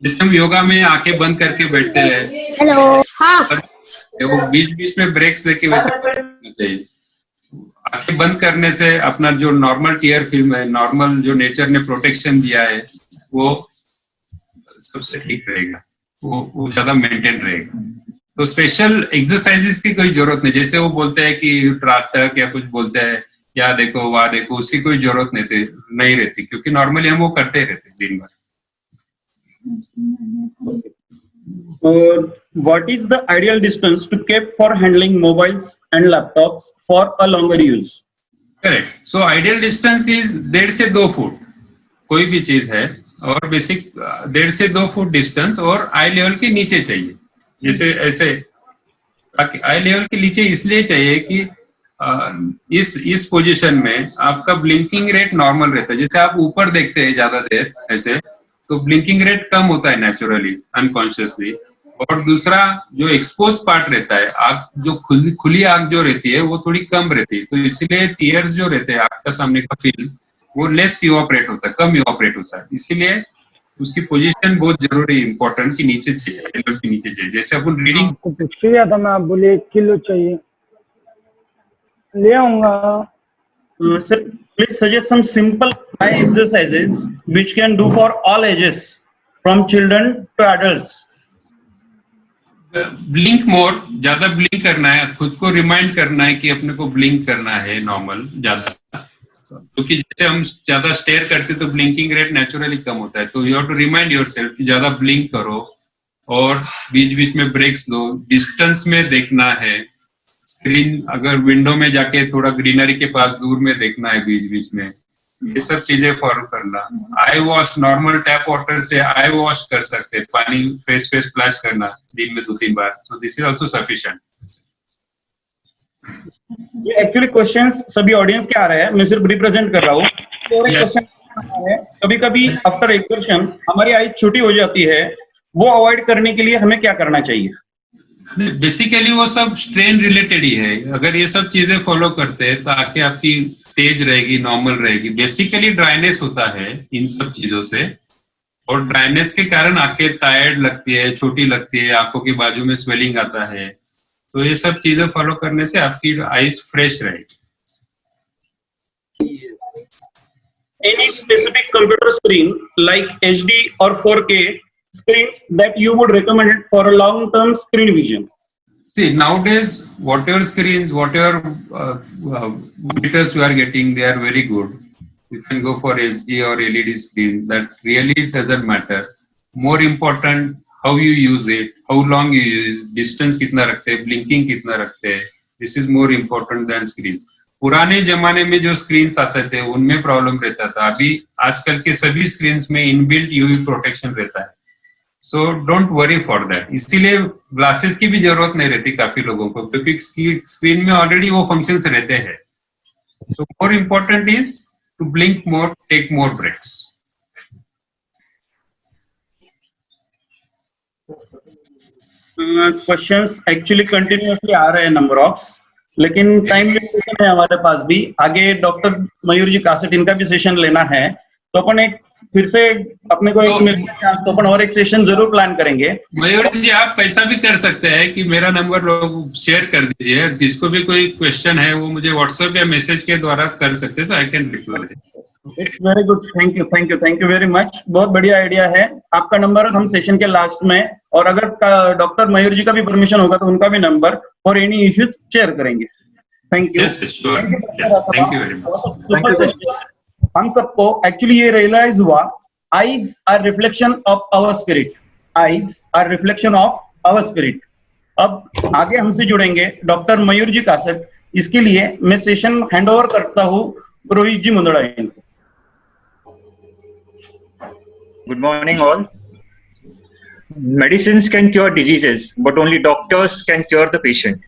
जैसे हम योगा में आंखें बंद करके बैठते हैं, हेलो, हाँ, वो बीच बीच में ब्रेक्स लेके वैसे करना चाहिए। आंखें बंद करने से अपना जो नॉर्मल टीयर फिल्म है, नॉर्मल जो नेचर ने प्रोटेक्शन दिया है वो सबसे ठीक रहेगा, वो ज्यादा मेंटेन रहेगा। तो स्पेशल एक्सरसाइजेस की कोई जरूरत नहीं। जैसे वो बोलते हैं कि ट्राटक या कुछ बोलते हैं या देखो वहां देखो, उसकी कोई जरूरत नहीं रहती, क्योंकि नॉर्मली हम वो करते रहते दिन भर। What is the ideal distance to keep for handling mobiles and laptops for a longer use? Correct. So ideal distance is 1.5 से 2 फुट कोई भी चीज है, और बेसिक 1.5 से 2 फुट डिस्टेंस और आई लेवल के नीचे चाहिए। जैसे ऐसे आई लेवल के नीचे इसलिए चाहिए कि इस पोजीशन में आपका ब्लिंकिंग रेट नॉर्मल रहता है। जैसे आप ऊपर देखते हैं ज्यादा देर ऐसे, तो ब्लिंकिंग रेट कम होता है नेचुरली, अनकॉन्शियसली। और दूसरा जो एक्सपोज पार्ट रहता है, आग जो खुली आग जो रहती है वो थोड़ी कम रहती है, तो इसीलिए टीयर्स जो रहते हैं आग का सामने का फिल्म वो लेस इवापोरेट होता है, कम इवापोरेट होता है। इसीलिए उसकी पोजीशन बहुत जरूरी इंपॉर्टेंट कि नीचे चाहिए, लेवल के नीचे चाहिए। जैसे अपन रीडिंग पूछिए था, मैं आप बोले 1 किलो चाहिए, ले आऊंगा। Sir, please suggest some simple exercises which can do for all ages, from children to adults. Blink more, ज्यादा ब्लिंक करना है, खुद को रिमाइंड करना है कि अपने को ब्लिंक करना है नॉर्मल ज्यादा, क्योंकि जैसे हम ज्यादा स्टेयर करते तो ब्लिंकिंग रेट नेचुरली कम होता है, तो you have to remind yourself कि ज्यादा ब्लिंक करो और बीच बीच में ब्रेक्स लो, डिस्टेंस में देखना है, स्क्रीन अगर विंडो में जाके थोड़ा ग्रीनरी के पास दूर में देखना है बीच बीच में, ये सब चीजें फॉलो करना। आई वॉश, नॉर्मल टैप वाटर से आई वॉश कर सकते, पानी फेस पे स्प्लैश करना दिन में 2-3 बार, so this is also sufficient. ये एक्चुअली क्वेश्चंस सभी ऑडियंस के आ रहे हैं, मैं सिर्फ रिप्रेजेंट कर रहा हूँ। तो एक क्वेश्चन है, कभी कभी आफ्टर एक्सर्शन हमारी आई छोटी हो जाती है, वो अवॉइड करने के लिए हमें क्या करना चाहिए? बेसिकली वो सब स्ट्रेन रिलेटेड ही है, अगर ये सब चीजें फॉलो करते हैं तो आंखें आपकी तेज रहेगी, नॉर्मल रहेगी। बेसिकली ड्राइनेस होता है इन सब चीजों से, और ड्राइनेस के कारण आंखें टायर्ड लगती है, छोटी लगती है, आंखों के बाजू में स्वेलिंग आता है, तो ये सब चीजें फॉलो करने से आपकी आईज फ्रेश रहेगी। Any specific computer screen like HD or 4K screens that you would recommend it for a long-term screen vision? See, nowadays, whatever screens, whatever monitors you are getting, they are very good. You can go for HD or LED screen. That really doesn't matter. More important, how you use it, how long you use, distance कितना रखते हैं, blinking कितना रखते हैं. This is more important than screens. पुराने जमाने में जो स्क्रीन्स आते थे उनमें प्रॉब्लम रहता था, अभी आजकल के सभी स्क्रीन्स में इनबिल्ट यूवी प्रोटेक्शन रहता है, so don't worry for that. इसीलिए ग्लासेस की भी जरूरत नहीं रहती काफी लोगों को, क्योंकि स्क्रीन में ऑलरेडी वो फंक्शंस रहते हैं। So more important is to blink more, take more breaks. Questions actually continuously आ रहे हैं नंबर ऑफ, लेकिन टाइम लिमिटेशन है हमारे पास भी। आगे डॉक्टर मयूर जी कासट इनका भी सेशन लेना है, तो अपन एक फिर से अपने को तो अपन और एक सेशन जरूर प्लान करेंगे। मयूर जी आप पैसा भी कर सकते हैं कि मेरा नंबर लोग शेयर कर दीजिए, जिसको भी कोई क्वेश्चन है वो मुझे व्हाट्सएप या मैसेज के द्वारा कर सकते हैं, तो I can reply. It's very good, thank you thank you thank you very much. बहुत बढ़िया आइडिया है। आपका नंबर हम सेशन के लास्ट में, और अगर डॉक्टर मयूर जी का भी परमिशन होगा तो उनका भी नंबर और एनी इश्यूज शेयर करेंगे। Thank you, thank you very much. हम सबको एक्चुअली ये रियलाइज हुआ, eyes are reflection of our spirit, eyes are reflection of our spirit. अब आगे हमसे जुड़ेंगे डॉक्टर मयूर जी कासट। इसके लिए मैं सेशन हैंड ओवर करता हूँ रोहित जी मुंदड़ा इनको। Good morning all. Medicines can cure diseases, but only doctors can cure the patient.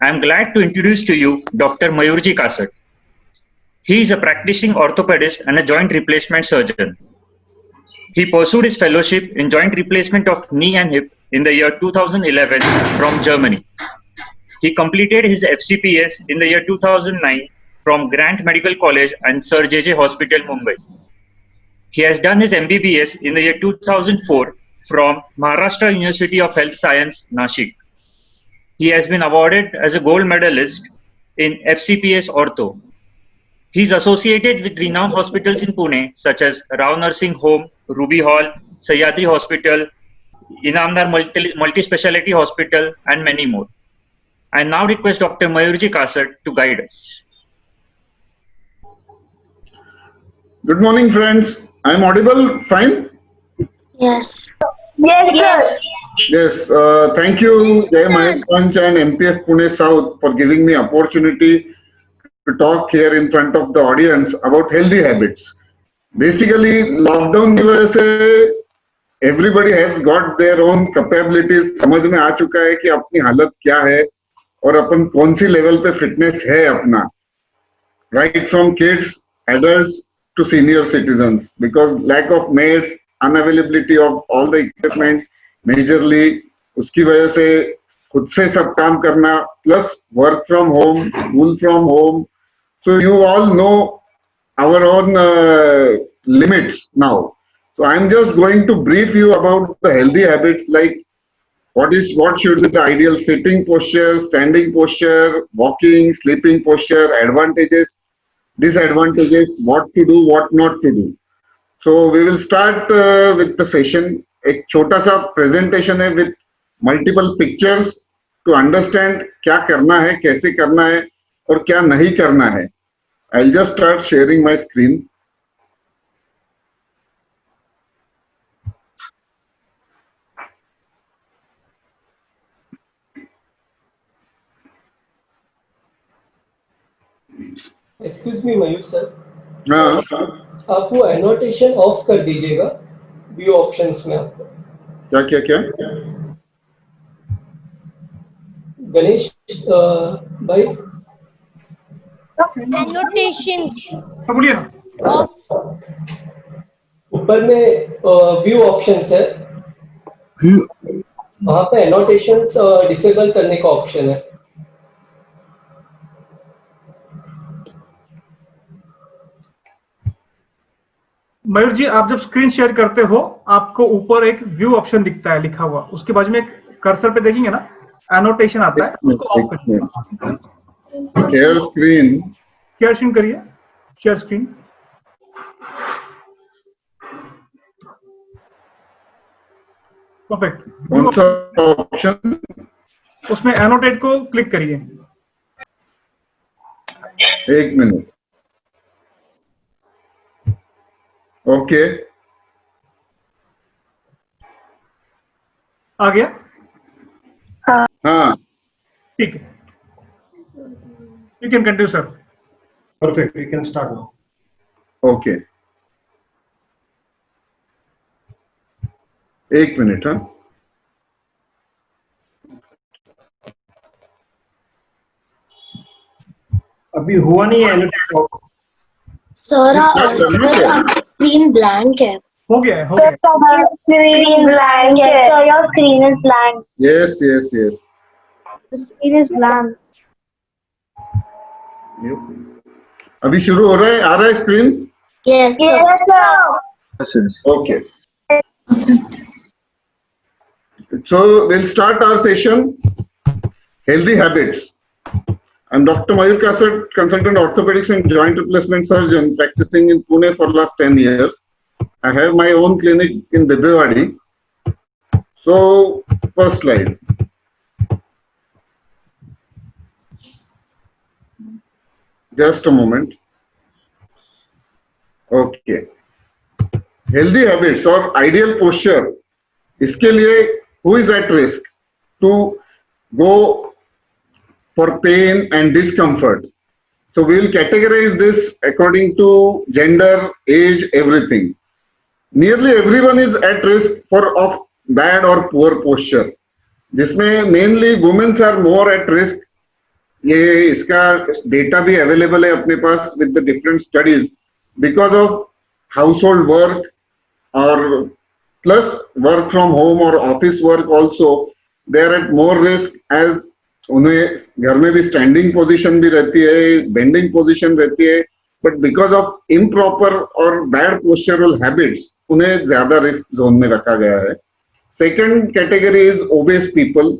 I am glad to introduce to you Dr. Mayurji Kasat. He is a practicing orthopedist and a joint replacement surgeon. He pursued his fellowship in joint replacement of knee and hip in the year 2011 from Germany. He completed his FCPS in the year 2009 from Grant Medical College and Sir JJ Hospital, Mumbai. He has done his MBBS in the year 2004 from Maharashtra University of Health Science, Nashik. He has been awarded as a gold medalist in FCPS Ortho. He is associated with renowned hospitals in Pune such as Rao Nursing Home, Ruby Hall, Sahyadri Hospital, Inamdar Multi-Speciality Hospital, and many more. I now request Dr. Mayurji Kasat to guide us. Good morning, friends. I am audible? Fine? Yes. Yes, sir. Yes. Thank you, Jai Mahesh Panch and MPF Pune South for giving me opportunity to talk here in front of the audience about healthy habits. Basically, lockdown की वजह से everybody has got their own capabilities. समझ में आ चुका है कि अपनी हालत क्या है और अपन कौन सी लेवल पे फिटनेस है अपना. Right from kids, adults to senior citizens, because lack of meds, unavailability of all the equipments, majorly उसकी वजह से खुद से सब काम करना, plus work from home, school from home. So you all know our own limits now. So I'm just going to brief you about the healthy habits, like what should be the ideal sitting posture, standing posture, walking, sleeping posture, advantages. disadvantages, what to do, what not to do. So we will start with the session. एक छोटा सा presentation है with multiple pictures to understand क्या करना है, कैसे करना है और क्या नहीं करना है. I'll just start sharing my screen. Excuse me Mayur sir, हाँ, आप वो एनोटेशन ऑफ कर दीजिएगा व्यू ऑप्शंस में. आपको क्या क्या क्या गणेश भाई, Annotations ऑफ ऊपर में व्यू ऑप्शंस है, वहां पे एनोटेशंस डिसेबल करने का ऑप्शन है. मयूर जी, आप जब स्क्रीन शेयर करते हो आपको ऊपर एक व्यू ऑप्शन दिखता है लिखा हुआ, उसके बाजू में एक कर्सर पे देखेंगे ना, एनोटेशन आता है, उसको ऑफ करिए. Share screen. शेयर स्क्रीन करिए, शेयर स्क्रीन. परफेक्ट. कौन सा ऑप्शन? उसमें एनोटेट को क्लिक करिए. एक मिनट. ओके, आ गया? हाँ, ठीक है, you can continue sir. Perfect. We can start now. Okay. एक मिनट. हाँ, अभी हुआ नहीं है annotate off. Sir screen blank है. हो गया है, हो गया है. Screen blank. Yes, so your screen is blank. Yes yes yes. The screen is blank. अभी शुरू हो रहा है, आ रहा है screen. Yes, sir. Yes, sir. Okay. So we'll start our session. Healthy habits. I'm Dr. Mayur Kasat, consultant orthopedics and joint replacement surgeon practicing in Pune for last 10 years. I have my own clinic in Bibwewadi. So first slide. Just a moment. Okay. Healthy habits or ideal posture. इसके लिए who is at risk to go for pain and discomfort. So we will categorize this according to gender, age, everything. Nearly everyone is at risk for of bad or poor posture. जिसमें mainly women are more at risk. ये इसका data भी available है अपने पास with the different studies because of household work or plus work from home or office work also they are at more risk as उन्हें घर में भी standing position भी रहती है, बेंडिंग पोजीशन रहती है, बट बिकॉज ऑफ इम्प्रॉपर और बैड पोस्चरल हैबिट्स उन्हें ज्यादा रिस्क जोन में रखा गया है. Second category is obese people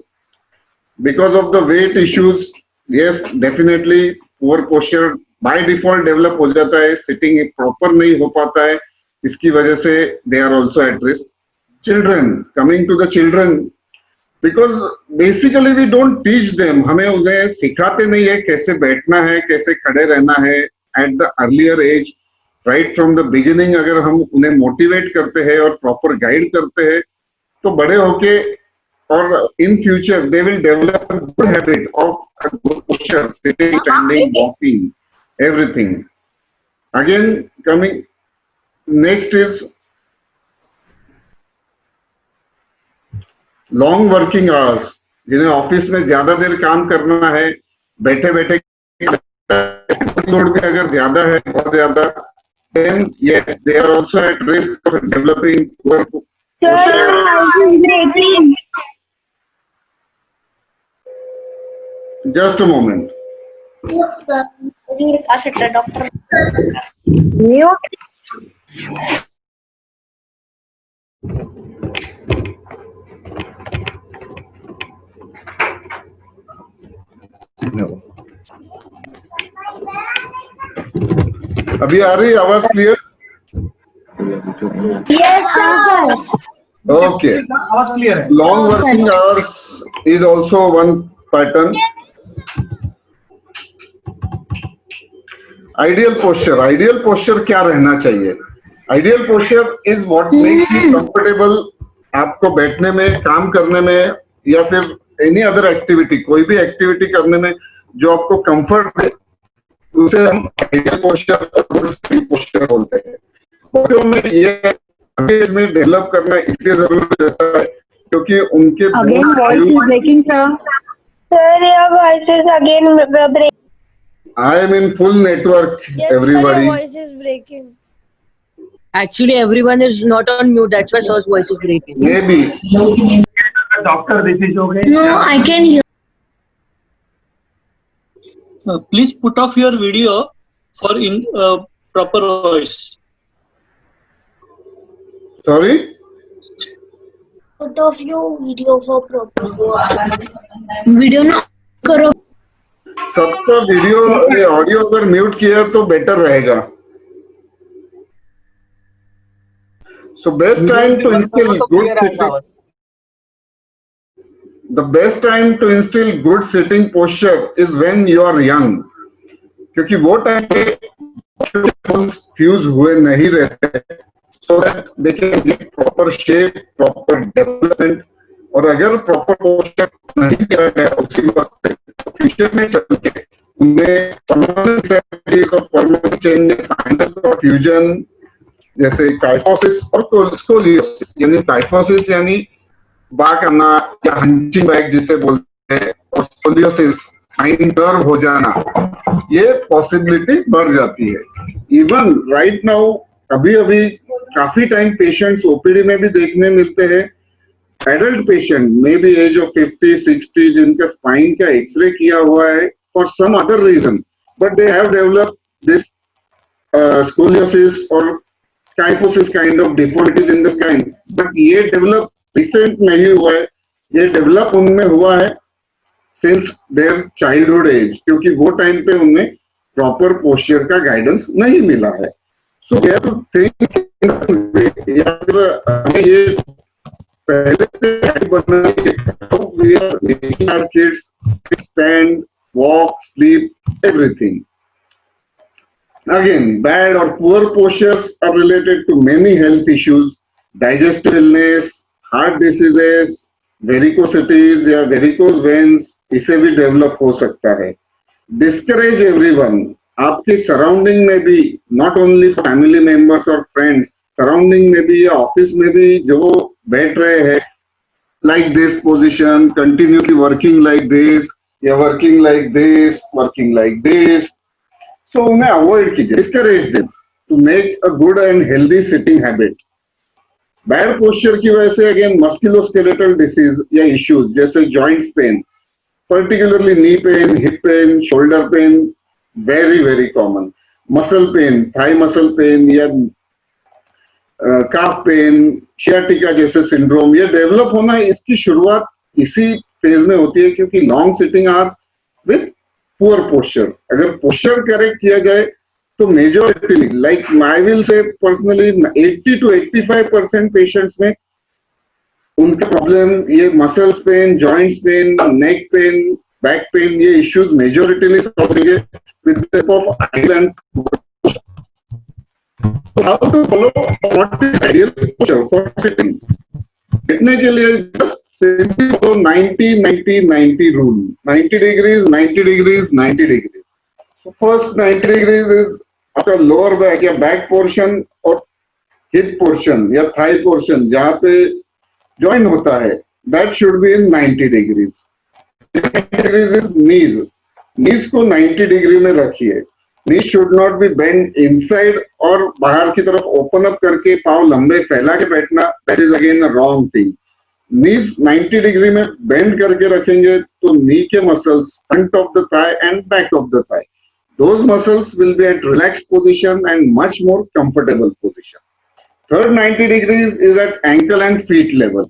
because of the weight issues. Yes, definitely poor posture by default develop हो जाता है, सिटिंग प्रॉपर नहीं हो पाता है, इसकी वजह से they are also at risk. Children, coming to the children, because basically we don't teach them, हमें उन्हें सिखाते नहीं है कैसे बैठना है, कैसे खड़े रहना है at the earlier age. Right from the beginning अगर हम उन्हें मोटिवेट करते हैं और प्रॉपर गाइड करते हैं तो बड़े होके और in future they will develop good habit of good posture, sitting, standing, walking, everything. Again coming next is long working hours, जिन्हें ऑफिस में ज्यादा देर काम करना है, बैठे बैठे लोड भी अगर ज्यादा है, बहुत ज्यादा, then yes they are also at risk of developing poor breaking. just a moment. Doctor. Mute. No. अभी आ रही आवाज क्लियर? Yes, sir. Okay. आवाज क्लियर है. Long working hours is also one pattern. Ideal posture क्या रहना चाहिए? Ideal posture is what makes you comfortable. आपको बैठने में, काम करने में या फिर एनी अदर एक्टिविटी, कोई भी एक्टिविटी करने में जो आपको कंफर्ट दे, उसे हम आइडियल पोस्चर पोस्चर बोलते हैं. बच्चों में ये में डेवलप करना इसलिए जरूरी रहता है क्योंकि उनके breaking, sir. Sir, your voice is again breaking. I am in full network. Yes, Everybody. sir, your voice is breaking. Actually, everyone is not on mute. That's why Sir's voice is breaking. Maybe. Doctor, this is okay. No, I can hear. Please put off your video for proper voice. Sorry. Put off your video for proper. Video ना करो. सबका video audio अगर mute किया तो better रहेगा. So best time to instill good sitting. The best time to instill good sitting posture is when you are young. क्योंकि वो time पे फ्यूज हुए नहीं रहते, so that they can get proper shape, proper development. और अगर proper posture नहीं किया गया उसी वक्त फ्यूचर में चल के उन्हें परमानेंट चेंजेस, फ्यूजन जैसे काइफोसिस और स्कोलियोसिस, यानी काइफोसिस यानी बाक आना या हंचिंग बैक जिसे बोलते हैं, और स्कोलियोसिस साइन कर्व हो जाना, ये पॉसिबिलिटी बढ़ जाती है. इवन राइट नाउ अभी अभी काफी टाइम पेशेंट्स ओपीडी में भी देखने मिलते हैं. Adult patient may be age of 50-60 जिनका स्पाइन का एक्सरे किया हुआ है for some other reason, but they have developed this scoliosis और kyphosis kind of deformities in the spine. But ये डेवलप रिसेंट नहीं हुआ है, ये डेवलप उनमें हुआ है सिंस देयर चाइल्डहुड एज, क्योंकि वो टाइम पे उन्हें प्रॉपर पोस्चर का गाइडेंस नहीं मिला है. So we have to think, या फिर हमें ये पहले से बनना है, we are making our kids stand, walk, sleep, everything. Again, bad or poor postures are related to many health issues, digestive illness, heart diseases, varicosities या varicose veins, इसे भी डेवलप हो सकता है. Discourage everyone. आपके सराउंडिंग में भी, not only family members और friends, सराउंडिंग में भी या ऑफिस में भी जो बैठ रहे हैं like this position, continuously working like this, या working like this, working like this. So उन्हें अवॉइड कीजिए, discourage them to make a good and healthy sitting habit. Bad posture की वजह से अगेन मस्कुलोस्केलेटल डिसीज या इश्यूज जैसे joints pain, particularly knee pain, hip pain, shoulder pain, very very common. Muscle pain, thigh muscle pain या calf pain, sciatica जैसे syndrome, ये develop होना इसकी शुरुआत इसी फेज में होती है क्योंकि long sitting hours with poor posture. अगर पोस्चर करेक्ट किया जाए तो majority, like I will say personally 80 to 85% patients में उनका प्रॉब्लम ये muscles pain, joints pain, neck pain, back pain, ये इश्यूज मेजॉरिटी सॉल्व होंगे with the help of ideal. How to follow what is ideal posture for sitting? बैठने के लिए just simply follow 90-90-90 rule. 90 degrees, 90 degrees, 90 degrees. So first 90 degrees is आपका lower back या back portion और hip portion या thigh portion जहाँ पे join होता है, that should be in 90 degrees. 90 degrees is knees. Knees को 90 degree में रखिए. Knees should not be bent inside और बाहर की तरफ open up करके पाँव लंबे फैला के बैठना, that is again a wrong thing. Knees 90 degree में बेंड करके रखेंगे तो नी के muscles front of the thigh and back of the thigh, those muscles will be at relaxed position and much more comfortable position. Third 90 degrees is at ankle and feet level.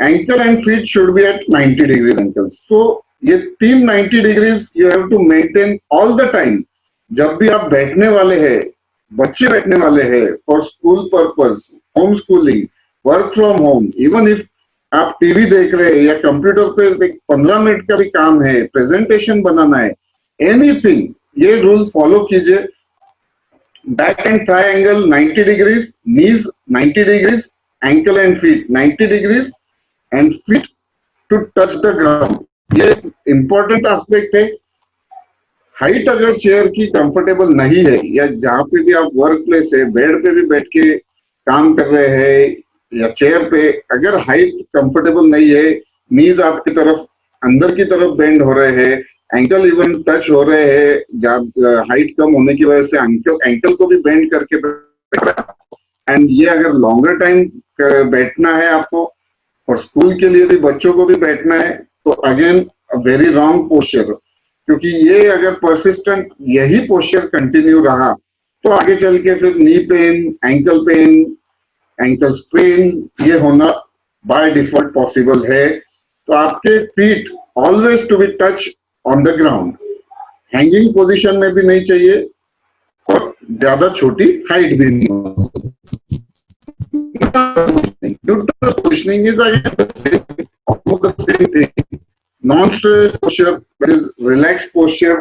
Ankle and feet should be at 90 degree ankle. So ये तीन 90 degrees you have to maintain all the time. जब भी आप बैठने वाले हैं, बच्चे बैठने वाले हैं for school purpose, home schooling, work from home, even if आप टीवी देख रहे हैं या कंप्यूटर पे 15 मिनट का भी काम है, प्रेजेंटेशन बनाना है, एनीथिंग, ये रूल फॉलो कीजिए। Back and thigh angle 90 degrees, knees 90 degrees, ankle and feet 90 degrees and feet to touch the ground. ये इंपॉर्टेंट एस्पेक्ट है। हाइट अगर चेयर की कंफर्टेबल नहीं है या जहां पे भी आप वर्क प्लेस है, बेड पे भी बैठ के काम कर रहे हैं या चेयर पे, अगर हाइट कंफर्टेबल नहीं है, नीज आपकी तरफ अंदर की तरफ बेंड हो रहे हैं, एंकल इवन टच हो रहे हैं, हाइट कम होने की वजह से एंकल को भी बेंड करके, एंड ये अगर लॉन्गर टाइम बैठना है आपको और स्कूल के लिए भी बच्चों को भी बैठना है, तो अगेन वेरी रॉन्ग पोस्चर, क्योंकि ये अगर परसिस्टेंट यही पोस्चर कंटिन्यू रहा तो आगे चल के फिर नी पेन, एंकल स्ट्रेन ये होना बाय डिफॉल्ट पॉसिबल है। तो आपके feet always to be touch on the ground, hanging position में भी नहीं चाहिए और ज्यादा छोटी हाइट भी नहीं हो। Neutral positioning is again the same, almost the same thing. Non-stress posture, that is relaxed posture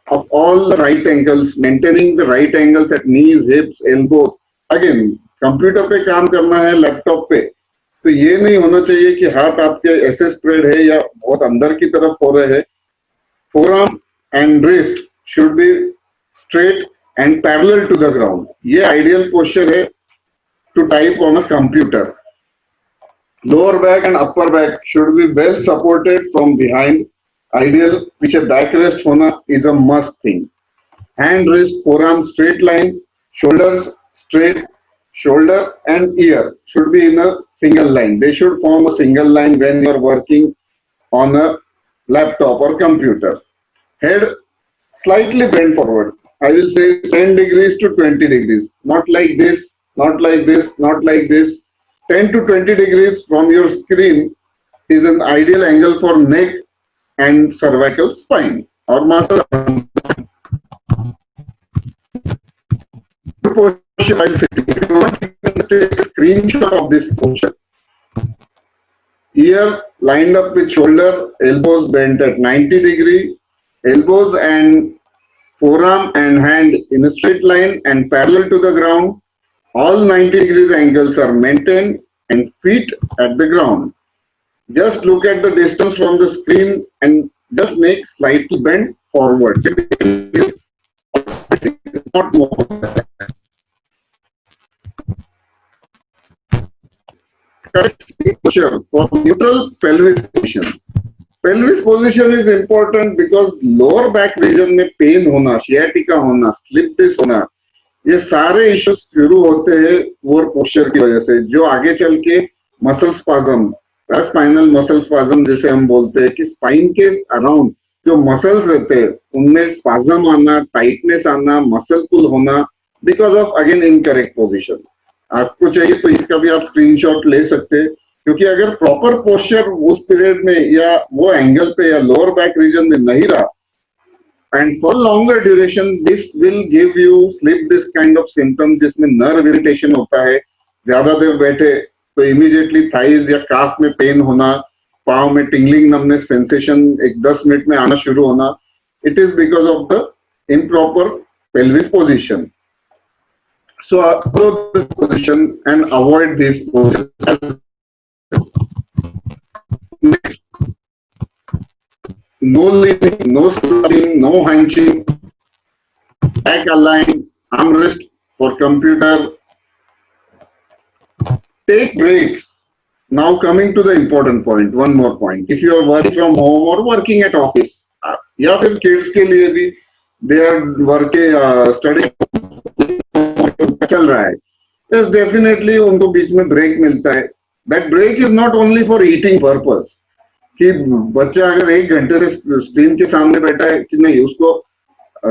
of all the right angles, maintaining the right angles at knees, hips, elbows. Again, computer पे काम करना है, laptop पे, तो ये नहीं होना चाहिए कि हाथ आपके ऐसे स्प्रेड है या बहुत अंदर की तरफ हो रहे हैं। Forearm and wrist should be straight and parallel to the ground. ये आइडियल पोस्चर है to type on a computer. Lower back and upper back should be well supported from behind. Ideal पीछे backrest होना is a must thing. Hand, wrist, forearm straight line, shoulders straight, shoulder and ear should be in a single line. They should form a single line when you are working on a laptop or computer. Head slightly bent forward. I will say 10 degrees to 20 degrees. Not like this. Not like this, not like this. 10 to 20 degrees from your screen is an ideal angle for neck and cervical spine or muscle. Posture while sitting. If you want to take a screenshot of this posture, ear lined up with shoulder, elbows bent at 90 degrees, elbows and forearm and hand in a straight line and parallel to the ground. All 90 degrees angles are maintained and feet at the ground. Just look at the distance from the screen and just make slight bend forward. Not more. Posture for neutral pelvis position. Pelvis position is important because lower back region में pain होना, sciatica होना, slip disc होना, ये सारे issues शुरू होते हैं वो पोस्चर की वजह से, जो आगे चल के muscle spasm, spinal muscle spasm जैसे हम बोलते हैं, कि स्पाइन के अराउंड जो मसल्स रहते हैं उनमें स्पाज्म आना, टाइटनेस आना, मसल पुल होना because of again incorrect position. आपको चाहिए तो इसका भी आप स्क्रीनशॉट ले सकते हैं, क्योंकि अगर प्रॉपर पोस्चर उस पीरियड में या वो एंगल पे या लोअर बैक रीजन में नहीं रहा, and for longer duration this will give you slip disc kind of symptoms, जिसमें nerve irritation होता है, ज्यादा देर बैठे तो immediately thighs या calf में pain होना, पाँव में tingling numbness sensation एक 10 मिनट में आना शुरू होना, it is because of the improper pelvis position. So follow this position and avoid this position. Next, no leaning, no squatting, no hunching, back aligned, armrest for computer. Take breaks. Now coming to the important point, one more point. If you are working from home or working at office, या फिर kids के लिए भी they are working, studying चल रहा है, yes definitely उनको बीच में break मिलता है. That break is not only for eating purpose. कि बच्चा अगर 1 घंटे से स्क्रीन के सामने बैठा है कि नहीं, उसको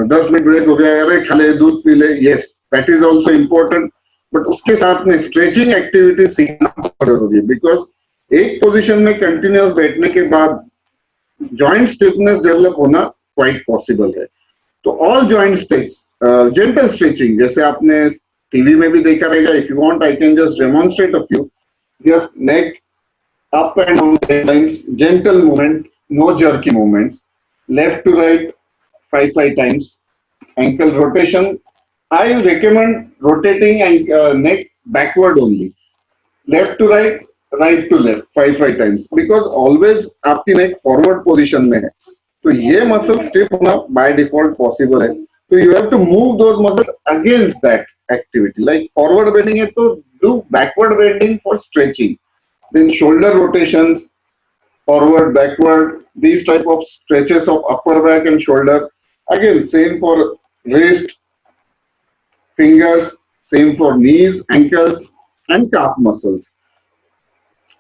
10 मिनट ब्रेक हो गया, अरे खा ले, दूध पी ले, yes that is also important, but उसके साथ में स्ट्रेचिंग एक्टिविटी सीखना बहुत जरूरी है, बिकॉज एक पोजीशन में कंटिन्यूअस बैठने के बाद जॉइंट स्टिफनेस डेवलप होना क्वाइट पॉसिबल है. तो all joint stretch, gentle stretching, जैसे आपने टीवी में भी देखा रहेगा. If you want I can just demonstrate a few. Just neck up and down 10 times, gentle movement, no jerky movements. Left to right 5 times. Ankle rotation. I recommend rotating neck backward only. Left to right, right to left 5 times. Because always आपकी neck forward position में है. तो ये muscle stiff होना by default possible है. So you have to move those muscles against that activity. Like forward bending है तो do backward bending for stretching. Then shoulder rotations, forward, backward, these type of stretches of upper back and shoulder. Again, same for wrist, fingers, same for knees, ankles, and calf muscles.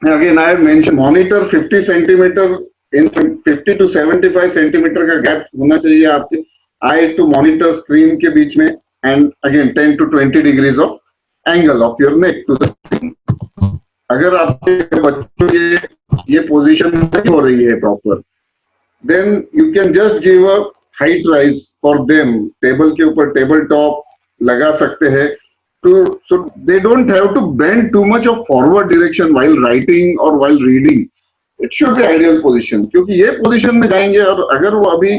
Again, I have mentioned monitor 50 centimeter in 50 to 75 centimeter का gap होना चाहिए आपके eye to monitor screen के बीच में, and again 10 to 20 degrees of angle of your neck to the screen. अगर आपके बच्चों ये पोजीशन नहीं हो रही है proper, then you can just give a height rise for them. Table के ऊपर टेबल टॉप लगा सकते हैं too, so they don't have to bend too much of forward direction while writing और while reading. It should be ideal position, क्योंकि ये position में जाएंगे और अगर वो अभी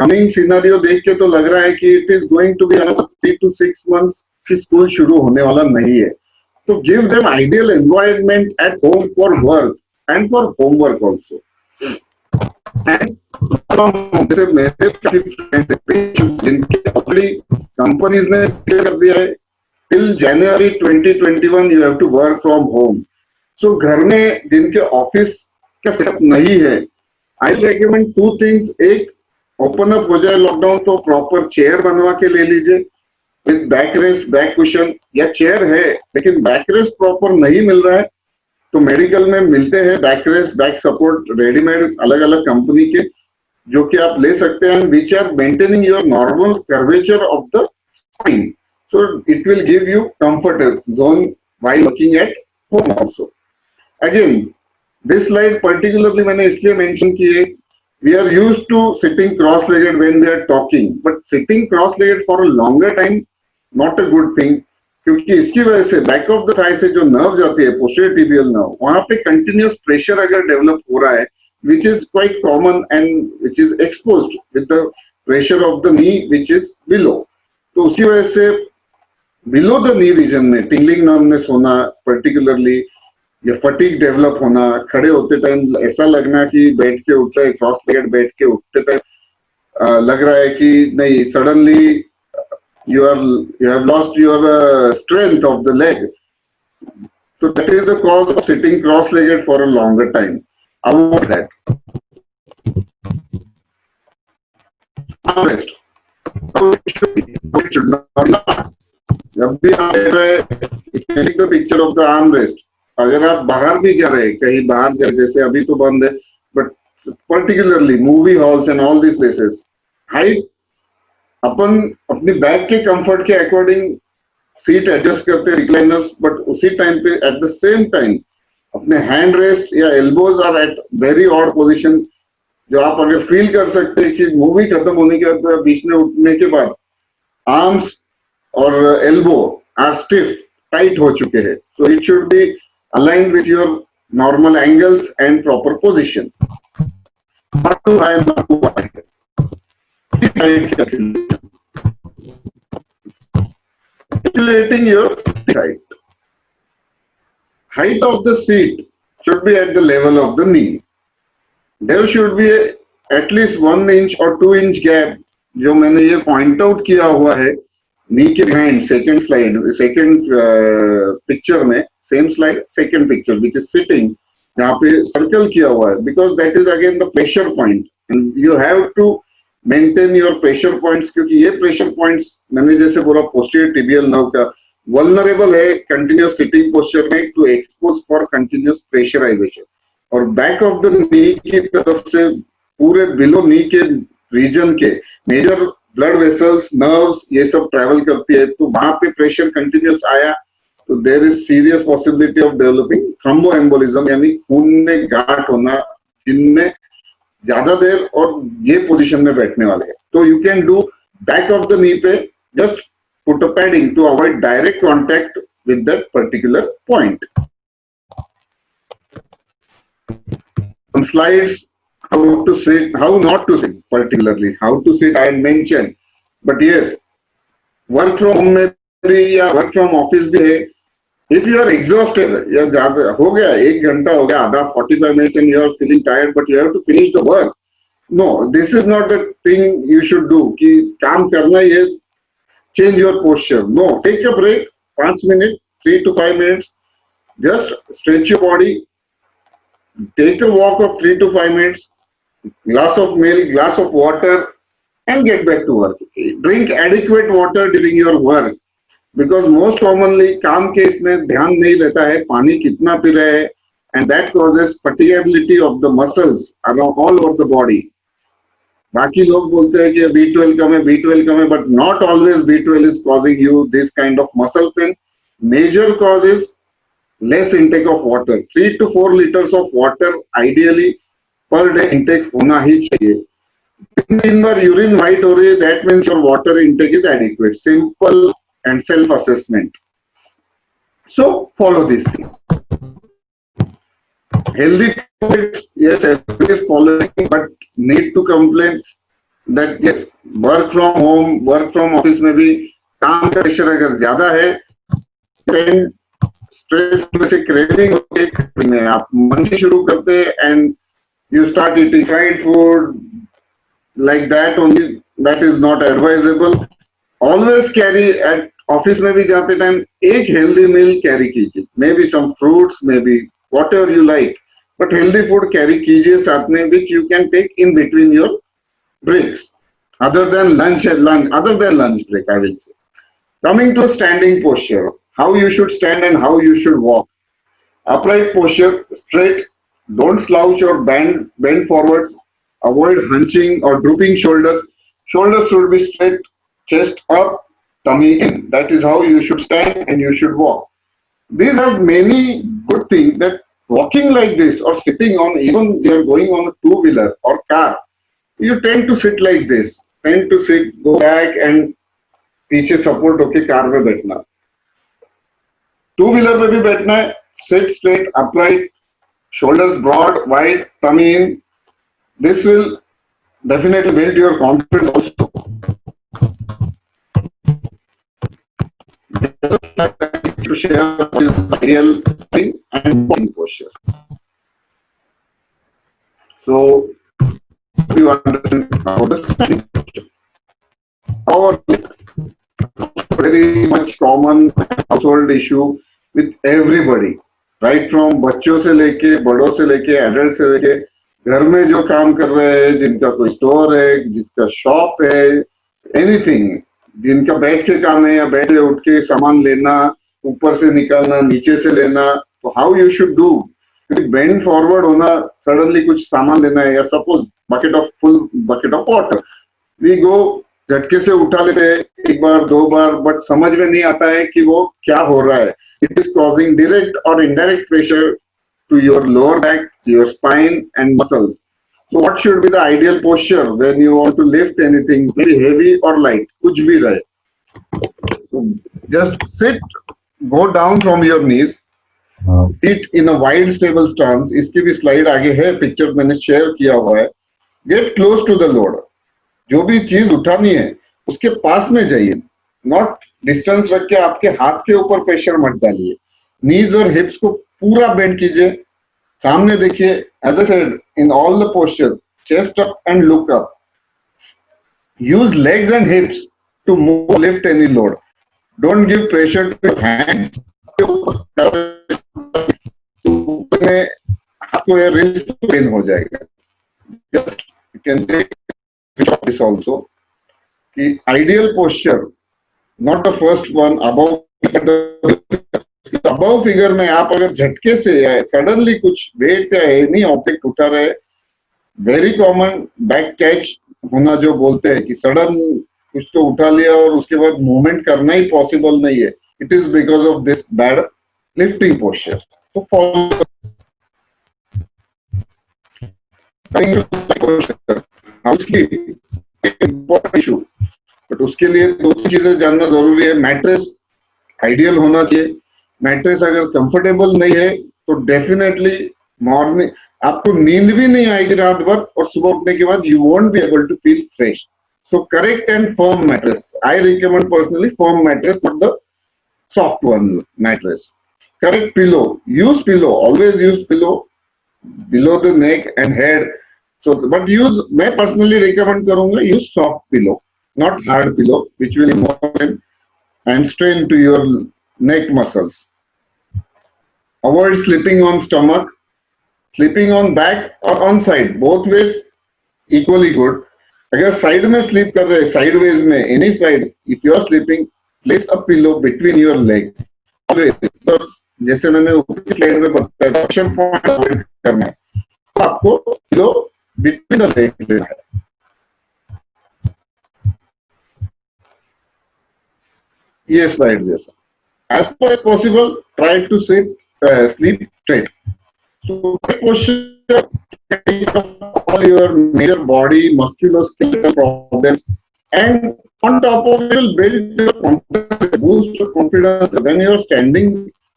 कमिंग सिनेरियो देख के तो लग रहा है कि it is going to be another 3 to 6 months कि स्कूल शुरू होने वाला नहीं है. To give them ideal environment at home for work and for homework also. And जैसे मेरे काफी फ्रेंड्स जिनके ऑलरेडी कंपनीज ने क्लियर कर दिया है till January 2021 you have to work from home. So घर में जिनके ऑफिस का सेटअप नहीं है, I recommend 2 things. एक, ओपन अप हो जाए लॉकडाउन तो प्रॉपर चेयर बनवा के ले लीजिए with back rest, back cushion, या चेयर है लेकिन बैक रेस्ट प्रॉपर नहीं मिल रहा है तो मेडिकल में मिलते हैं back rest, back support readymade अलग अलग कंपनी के, जो कि आप ले सकते हैं, which are maintaining your normal curvature of the spine. So it will give you comfort zone while working at home also. Again this slide particularly मैंने इसलिए मेंशन की है, we are used to sitting cross-legged when they are talking, but sitting cross-legged for a longer time not a good thing, क्योंकि इसकी वजह से back of the Thai से जो नर्व जाती है पोस्टीरियर टिबियल नर्व, वहां पे कंटिन्यूअस प्रेशर अगर डेवलप हो रहा है which is quite common and which is exposed with the pressure of the knee which is below, तो उसकी वजह से below the knee region में tingling numbness होना, particularly या फटीग डेवलप होना, खड़े होते टाइम ऐसा लगना कि बैठ के उठ रहे, क्रॉस लेगेड बैठ के उठते टाइम लग रहा है कि नहीं, suddenly you have lost your strength of the leg. So that is the cause of sitting cross-legged for a longer time. Avoid that. Armrest. It should not. जब भी आप take the picture of the armrest. अगर आप बाहर भी जा रहे हैं, कहीं बाहर जा, जैसे अभी तो बंद है, but particularly movie halls and all these places, height अपन अपनी बैक के कंफर्ट के अकॉर्डिंग सीट एडजस्ट करते हैं रिक्लाइनर्स, बट उसी टाइम पे एट द सेम टाइम अपने हैंड रेस्ट या elbows are at very odd position, जो आप अगर फील कर सकते हैं कि मूवी खत्म होने के बाद बीच में उठने के बाद आर्म्स और एल्बो आर स्टिफ, टाइट हो चुके हैं. So it should B aligned with your normal angles and proper position. Calculating your height. Height of the seat should be at the level of the knee. There should be at least 1 inch or 2 inch gap, जो मैंने ये point out किया हुआ है knee के behind. Second slide, second picture में, same slide, second picture which is sitting, जहाँ पे circle किया हुआ है, because that is again the pressure point and you have to maintain your pressure points, क्योंकि ये प्रेशर पॉइंट्स मैंने जैसे बोला पोस्टीरियर टिबियल नर्व का वल्नरेबल है कंटिन्यूअस सिटिंग पोस्चर में to expose for continuous pressurization, और बैक ऑफ द नी की तरफ से पूरे बिलो नी के रीजन के मेजर ब्लड वेसल्स, नर्व्स, ये सब ट्रैवल करती है, तो वहां पे प्रेशर कंटिन्यूअस आया तो there is serious possibility of developing thromboembolism, यानी खून में गांठ होना जिनमें ज्यादा देर और ये पोजीशन में बैठने वाले हैं. तो you can do back of the knee पे just put a padding to avoid direct contact with that particular point. Some slides, how to sit, how not to sit, particularly how to sit I had mentioned, but yes, work from home में भी या work from office भी है. If you are exhausted, या ज़्यादा हो गया, 1 घंटा हो गया, आधा 45 minutes and you are feeling tired, but you have to finish the work. No, this is not the thing you should do. कि काम करना ही है, change your posture. No, take a break, 5 minutes, 3 to 5 minutes, just stretch your body, take a walk of 3 to 5 minutes, glass of milk, glass of water, and get back to work. Drink adequate water during your work. Because most commonly काम के इसमें ध्यान नहीं रहता है पानी कितना P रहे हैं, and that causes fatigability of the muscles around all over the body. बाकी लोग बोलते हैं कि B12 कम है, B12 कम है, but not always B12 is causing you this kind of muscle pain. Major cause is less intake of water. 3 to 4 liters of water ideally per day intake होना ही चाहिए. दिन भर यूरिन व्हाइट हो रही है, that means your water intake is adequate. Simple and self-assessment. So follow these things. Healthy habits, yes, everybody is following, but need to complain that yes, work from home, work from office में भी काम का pressure अगर ज्यादा है, stress में से craving होती है, आप मन से शुरू करते हैं and you start eating fried food like that only, that is not advisable. Always carry at office में भी जाते टाइम एक हेल्दी मील कैरी कीजिए, maybe some fruits, maybe whatever you like, but healthy food carry कीजिए साथ में, which you can take in between your breaks, other than lunch break, I will say. Coming to standing posture, how you should stand and how you should walk. Upright posture, straight, don't slouch or bend forwards, avoid hunching or drooping shoulders. Shoulders should be straight, chest up, tummy in. That is how you should stand and you should walk. These are many good things that walking like this or sitting on, even you are going on a two-wheeler or car, you tend to sit like this, tend to sit, go back and पीछे support होके car में बैठना. Two wheeler में भी बैठना है, sit straight, upright, shoulders broad, wide, tummy in. This will definitely build your confidence also. To share ideal thing and body posture. So you understand how the standing posture. Our very much common household issue with everybody, right from बच्चों से लेके बड़ों से लेके adult से लेके घर में जो काम कर रहे हैं, जिनका कोई स्टोर है, जिसका शॉप है, एनीथिंग, जिनका बैठ के काम है या बैठ के उठ के सामान लेना, ऊपर से निकालना, नीचे से लेना, तो how you should do. Bend forward होना, सडनली कुछ सामान लेना है, या suppose full bucket of water, we go, झटके से उठा लेते हैं एक बार दो बार, बट समझ में नहीं आता है कि वो क्या हो रहा है. इट इज कॉजिंग डायरेक्ट और indirect pressure to your lower back, your spine and muscles. So what should be the ideal posture when you want to lift anything, very heavy or light, कुछ भी रहे. So just sit, go down from your knees, sit in a wide stable stance. इसकी भी slide आगे है, picture मैंने share किया हुआ है. Get close to the load. जो भी चीज उठानी है उसके पास में जाइए, नॉट डिस्टेंस रख के आपके हाथ के ऊपर प्रेशर मत डालिए. नीज और हिप्स को पूरा बेंड कीजिए, सामने देखिए. As I said, in all the postures, chest up and look up. Use legs and hips to move, lift any load. Don't give pressure to your hands. आपको ये wrist pain हो जाएगा. Just you can take this also. The ideal posture, not the first one, above above figure में आप अगर झटके से या सडनली कुछ वेट या एनी ऑब्जेक्ट उठा रहे, वेरी कॉमन बैक कैच होना जो बोलते हैं कि सडन कुछ तो उठा लिया और उसके बाद मूवमेंट करना ही पॉसिबल नहीं है. It is because of this bad lifting posture. तो फॉलो इशू, बट बट उसके लिए दो चीजें जानना जरूरी है. मैट्रेस आइडियल होना चाहिए. मैट्रेस अगर कंफर्टेबल नहीं है तो डेफिनेटली मॉर्निंग आपको नींद भी नहीं आएगी रात भर, और सुबह उठने के बाद you won't be able to feel fresh. So correct and firm mattress. I recommend personally firm mattress, not the soft one mattress. Correct pillow. Use pillow. Always use pillow below the neck and head. So, but use. मैं personally recommend करूँगा use soft pillow, not hard pillow, which will involve and strain to your neck muscles. Avoid sleeping on stomach. Sleeping on back or on side, both ways equally good. अगर side में sleep कर रहे हैं, sideways में, any side, if you are sleeping, place a pillow between your legs. तो जैसे मैंने ऊपर स्लाइड में बताया, ऑप्शन पॉइंट अवॉइड करना है, तो आपको पिलो बिटवीन द लेग्स लेना है. ये स्लाइड जैसा. As per as possible try to sleep straight. So posture all your major body musculoskeletal problems, and on top of it will build your confidence, boost your confidence when you are standing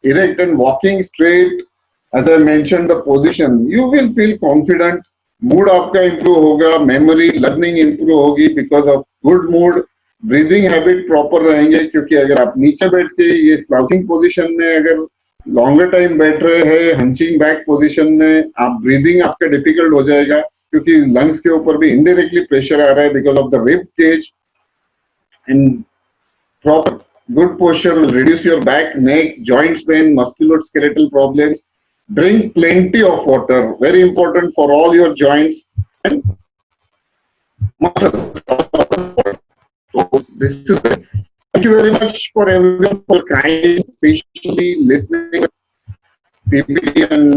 erect and walking straight. As I mentioned the position, you will feel confident. Mood आपका improve होगा, memory, learning improve होगी because of good mood. Breathing habit proper रहेंगे, क्योंकि अगर आप नीचे बैठ के ये slouching position में अगर लॉन्गर टाइम बैठ रहे हैं हंचिंग बैक पोजीशन में, आप ब्रीदिंग आपका डिफिकल्ट हो जाएगा, क्योंकि लंग्स के ऊपर भी इनडायरेक्टली प्रेशर आ रहा है because of the rib cage. And proper good posture will reduce your back, neck, joints pain, musculoskeletal problems. Drink plenty of water, very important for all your joints and muscles. This is it. Thank you very much for everyone for kind patiently listening. PPT and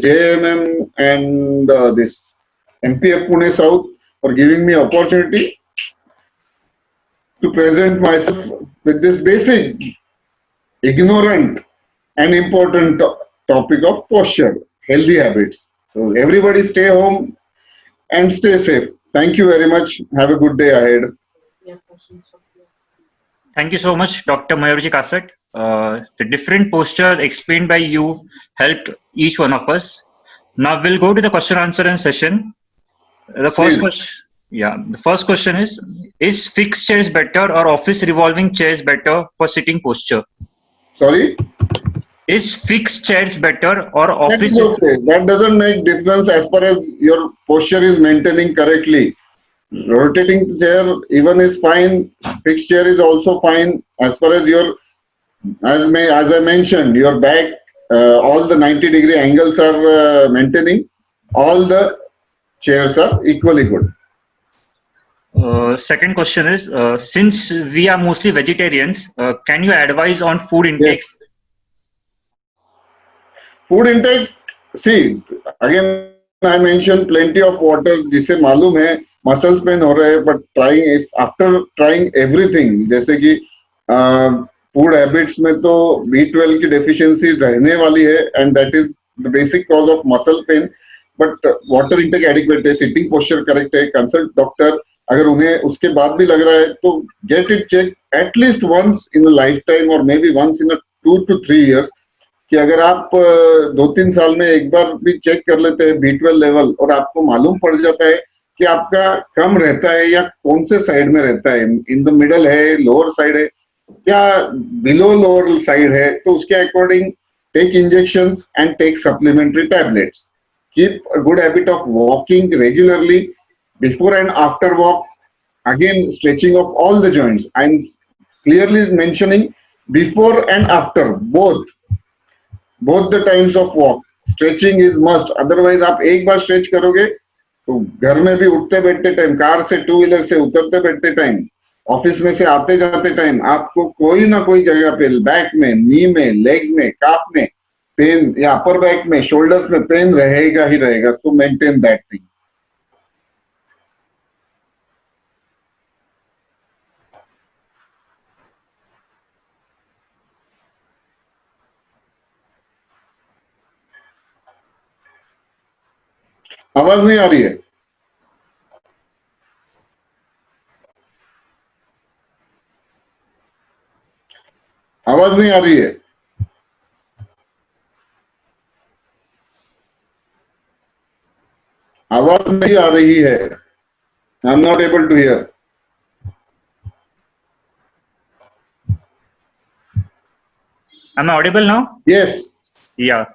JMM and this MPF Pune South for giving me opportunity to present myself with this basic, ignorant and important topic of posture, healthy habits. So everybody stay home and stay safe. Thank you very much. Have a good day ahead. Thank you so much, Dr. Mayurji Kasat. The different postures explained by you helped each one of us. Now we'll go to the question answer and session. The first question, the first question is fixed chairs better or office revolving chairs better for sitting posture? Sorry? Is fixed chairs better or office? Okay. That doesn't make difference as far as your posture is maintaining correctly. Rotating chair even is fine. Fixed chair is also fine as far as your, as I mentioned, your back, all the 90-degree angles are maintaining. All the chairs are equally good. Second question is, since we are mostly vegetarians, can you advise on food intakes? Yes. Food intake, see, again I mentioned plenty of water. जिसे मालूम है muscles pain हो रहे हैं, but trying after trying everything, जैसे कि food habits में तो B12 की डेफिशिएंसी रहने वाली है and that is the basic cause of muscle pain. But water intake adequate है, सिटिंग पोस्चर करेक्ट है, कंसल्ट डॉक्टर. अगर उन्हें उसके बाद भी लग रहा है तो get it check at least once in a life time और may be once in 2 to 3 years. कि अगर आप 2-3 साल में एक बार भी चेक कर लेते हैं B12 लेवल और आपको मालूम पड़ जाता है कि आपका कम रहता है या कौन से साइड में रहता है, इन द मिडल है, लोअर साइड है या बिलो लोअर साइड है, तो उसके according take injections and take supplementary tablets. Keep a good habit of walking regularly, before and after walk. Again stretching of all the joints. I am clearly mentioning before and after, both the times of walk. Stretching is must. Otherwise आप एक बार stretch करोगे तो घर में भी उठते बैठते time, car से, 2 व्हीलर से उतरते बैठते टाइम, ऑफिस में से आते जाते टाइम आपको कोई ना कोई जगह पे, बैक में, नी में, लेग्स में, काफ में पेन या अपर बैक में, शोल्डर्स में पेन रहेगा ही रहेगा. तो मेंटेन दैट थिंग. आवाज नहीं आ रही है. आवाज नहीं आ रही है. आवाज नहीं आ रही है. I am not able to hear. Am I audible now? Yes. Yeah.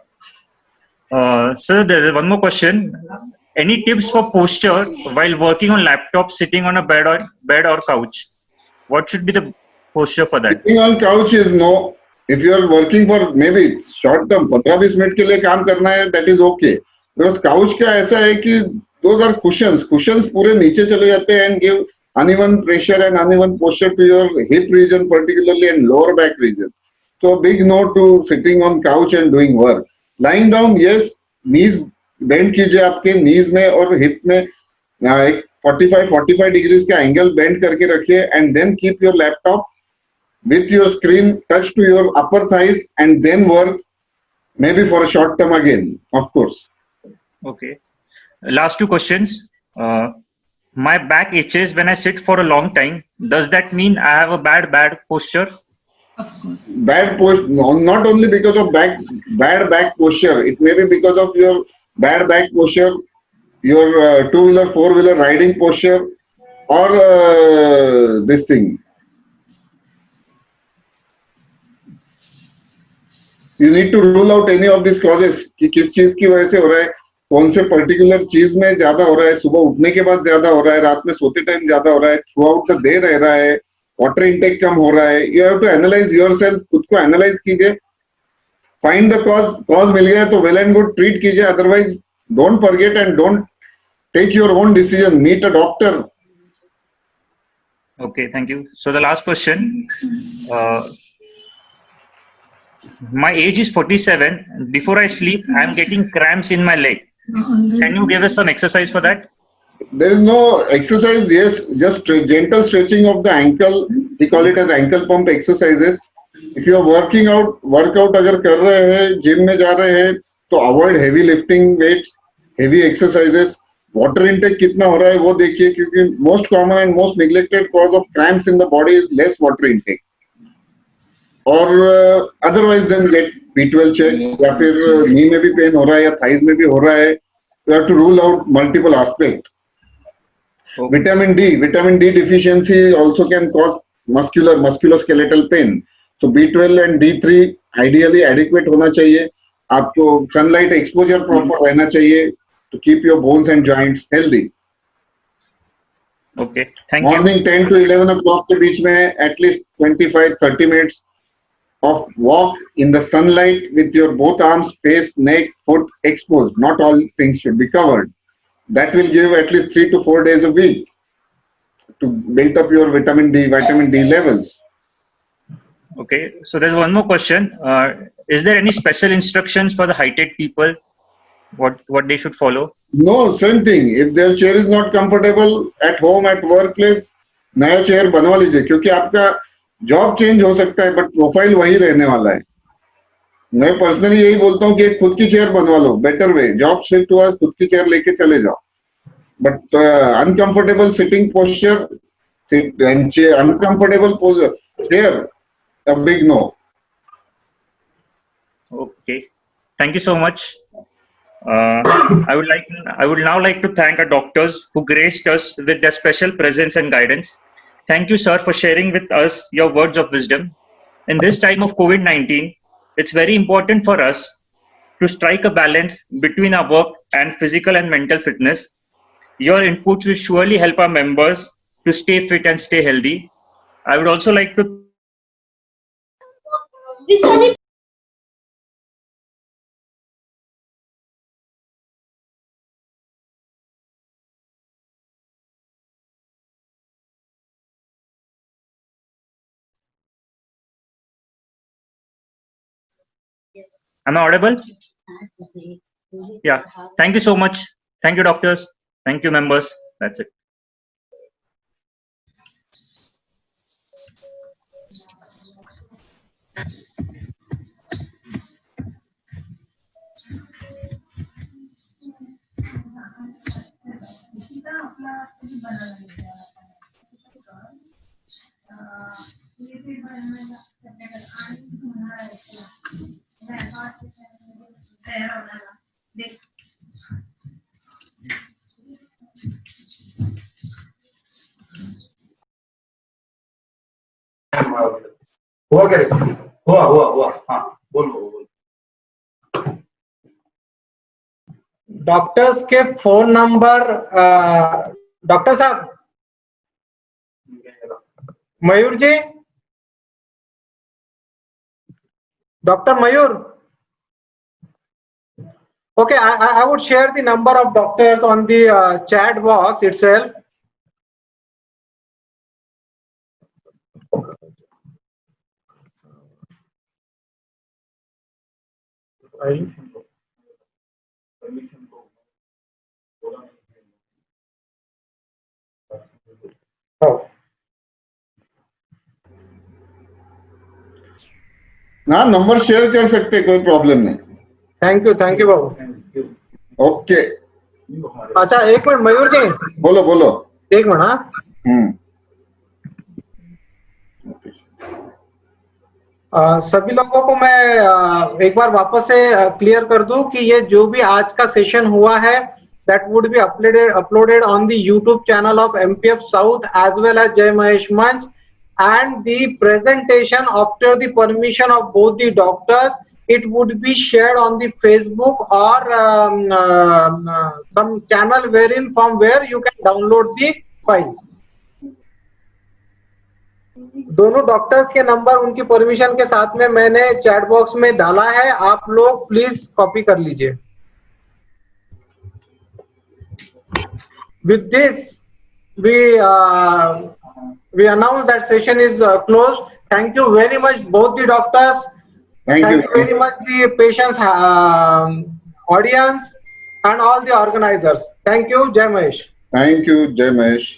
Sir, there is one more question. Any tips for posture while working on laptop, sitting on a bed or couch? What should be the posture for that? Sitting on couch is no. If you are working for maybe short term 15-20 minute के लिए काम करना है, that is okay. Because couch का ऐसा है कि those are cushions. Cushions पूरे नीचे चले जाते हैं and give uneven pressure and uneven posture to your hip region particularly and lower back region. So a big no to sitting on couch and doing work. Lying down, yes, knees bend कीजिए आपके knees में और hip में एक 45 degrees का angle bend करके रखिए and then keep your laptop with your screen touch to your upper thighs and then work maybe for a short term again, of course. Okay. Last two questions. My back itches when I sit for a long time. Does that mean I have a bad posture? Bad posture, not only because of bad back posture, it may be because of your bad back posture, your two-wheeler, four-wheeler riding posture, or this thing. You need to rule out any of these causes कि किस चीज की वजह से हो रहा है, कौन से पर्टिकुलर चीज में ज्यादा हो रहा है, सुबह उठने के बाद ज्यादा हो रहा है, रात में सोते टाइम ज्यादा हो रहा है, थ्रू आउट द डे रह रहा है, वाटर इनटेक कम हो रहा है. You have to analyze yourself, खुद को एनालाइज कीजिए, फाइंड द कॉज मिल गया तो वेल एंड गुड ट्रीट कीजिए, otherwise don't forget and don't take your own decision, meet a doctor. Okay, thank you. So the last question. My age is 47. Before I sleep, I am getting cramps in my leg. Can you give us some exercise for that? There is no exercise, yes, just gentle stretching of the ankle. We call it as ankle pump exercises. If you are workout अगर कर रहे हैं, gym में जा रहे हैं, तो avoid heavy lifting weights, heavy exercises. Water intake कितना हो रहा है वो देखिए, क्योंकि most common and most neglected cause of cramps in the body is less water intake. और otherwise then get B12 check, या फिर knee में भी पेन हो रहा है या thighs में भी हो रहा है, you have to rule out multiple aspects. Okay. Vitamin D deficiency also can cause musculoskeletal pain. So B12 and D3 ideally adequate होना चाहिए. आपको sunlight exposure proper रहना चाहिए to keep your bones and joints healthy. Okay, thank you. Morning 10 to 11 o'clock के बीच में at least 25-30 minutes of walk in the sunlight with your both arms, face, neck, foot exposed. Not all things should be covered. That will give at least 3 to 4 days a week to build up your vitamin D levels. Okay, so there's one more question. Is there any special instructions for the heighted people? What they should follow? No, same thing. If their chair is not comfortable at home, at workplace, नया chair बनवा लीजिए, क्योंकि आपका job change हो सकता है but profile वही रहने वाला है. मैं पर्सनली यही बोलता हूँ कि एक खुद की चेयर बनवा लो, बेटर वे. जॉब शिफ्ट हुआ, खुद की चेयर लेके चले जाओ. But uncomfortable sitting posture and uncomfortable chair, a big no. Okay, thank you so much. I would now like to thank our doctors who graced us with their special presence and guidance. Thank you, sir, for sharing with us your words of wisdom. In this time of COVID-19, it's very important for us to strike a balance between our work and physical and mental fitness. Your inputs will surely help our members to stay fit and stay healthy. I would also like to Am I audible? Yeah. Thank you so much. Thank you, doctors. Thank you, members. That's it. हुआ क्या? हुआ हाँ बोलो। Doctors के phone number, doctor साहब, Mayur ji, doctor Mayur. Okay, I would share the number of doctors on the chat box itself. हाँ, number share कर सकते, कोई प्रॉब्लम नहीं. Thank you Babu. ओके. अच्छा एक मिनट मयूर जी. बोलो. एक मिनट. हाँ, सभी लोगों को मैं एक बार वापस से क्लियर कर दूं कि ये जो भी आज का सेशन हुआ है that would be uploaded on the YouTube channel of MPF South as well as Jai Mahesh Manch, and the presentation after the permission of both the doctors, it would be shared on the Facebook or some channel wherein from where you can download the files. दोनों doctors के number उनकी permission के साथ में मैंने chat box में डाला है, आप लोग प्लीज कॉपी कर लीजिए. With this, we announce that session is closed. Thank you very much, both the doctors. Thank you very much, the patients, audience, and all the organizers. Thank you, Jai Mahesh. Thank you, Jai Mahesh.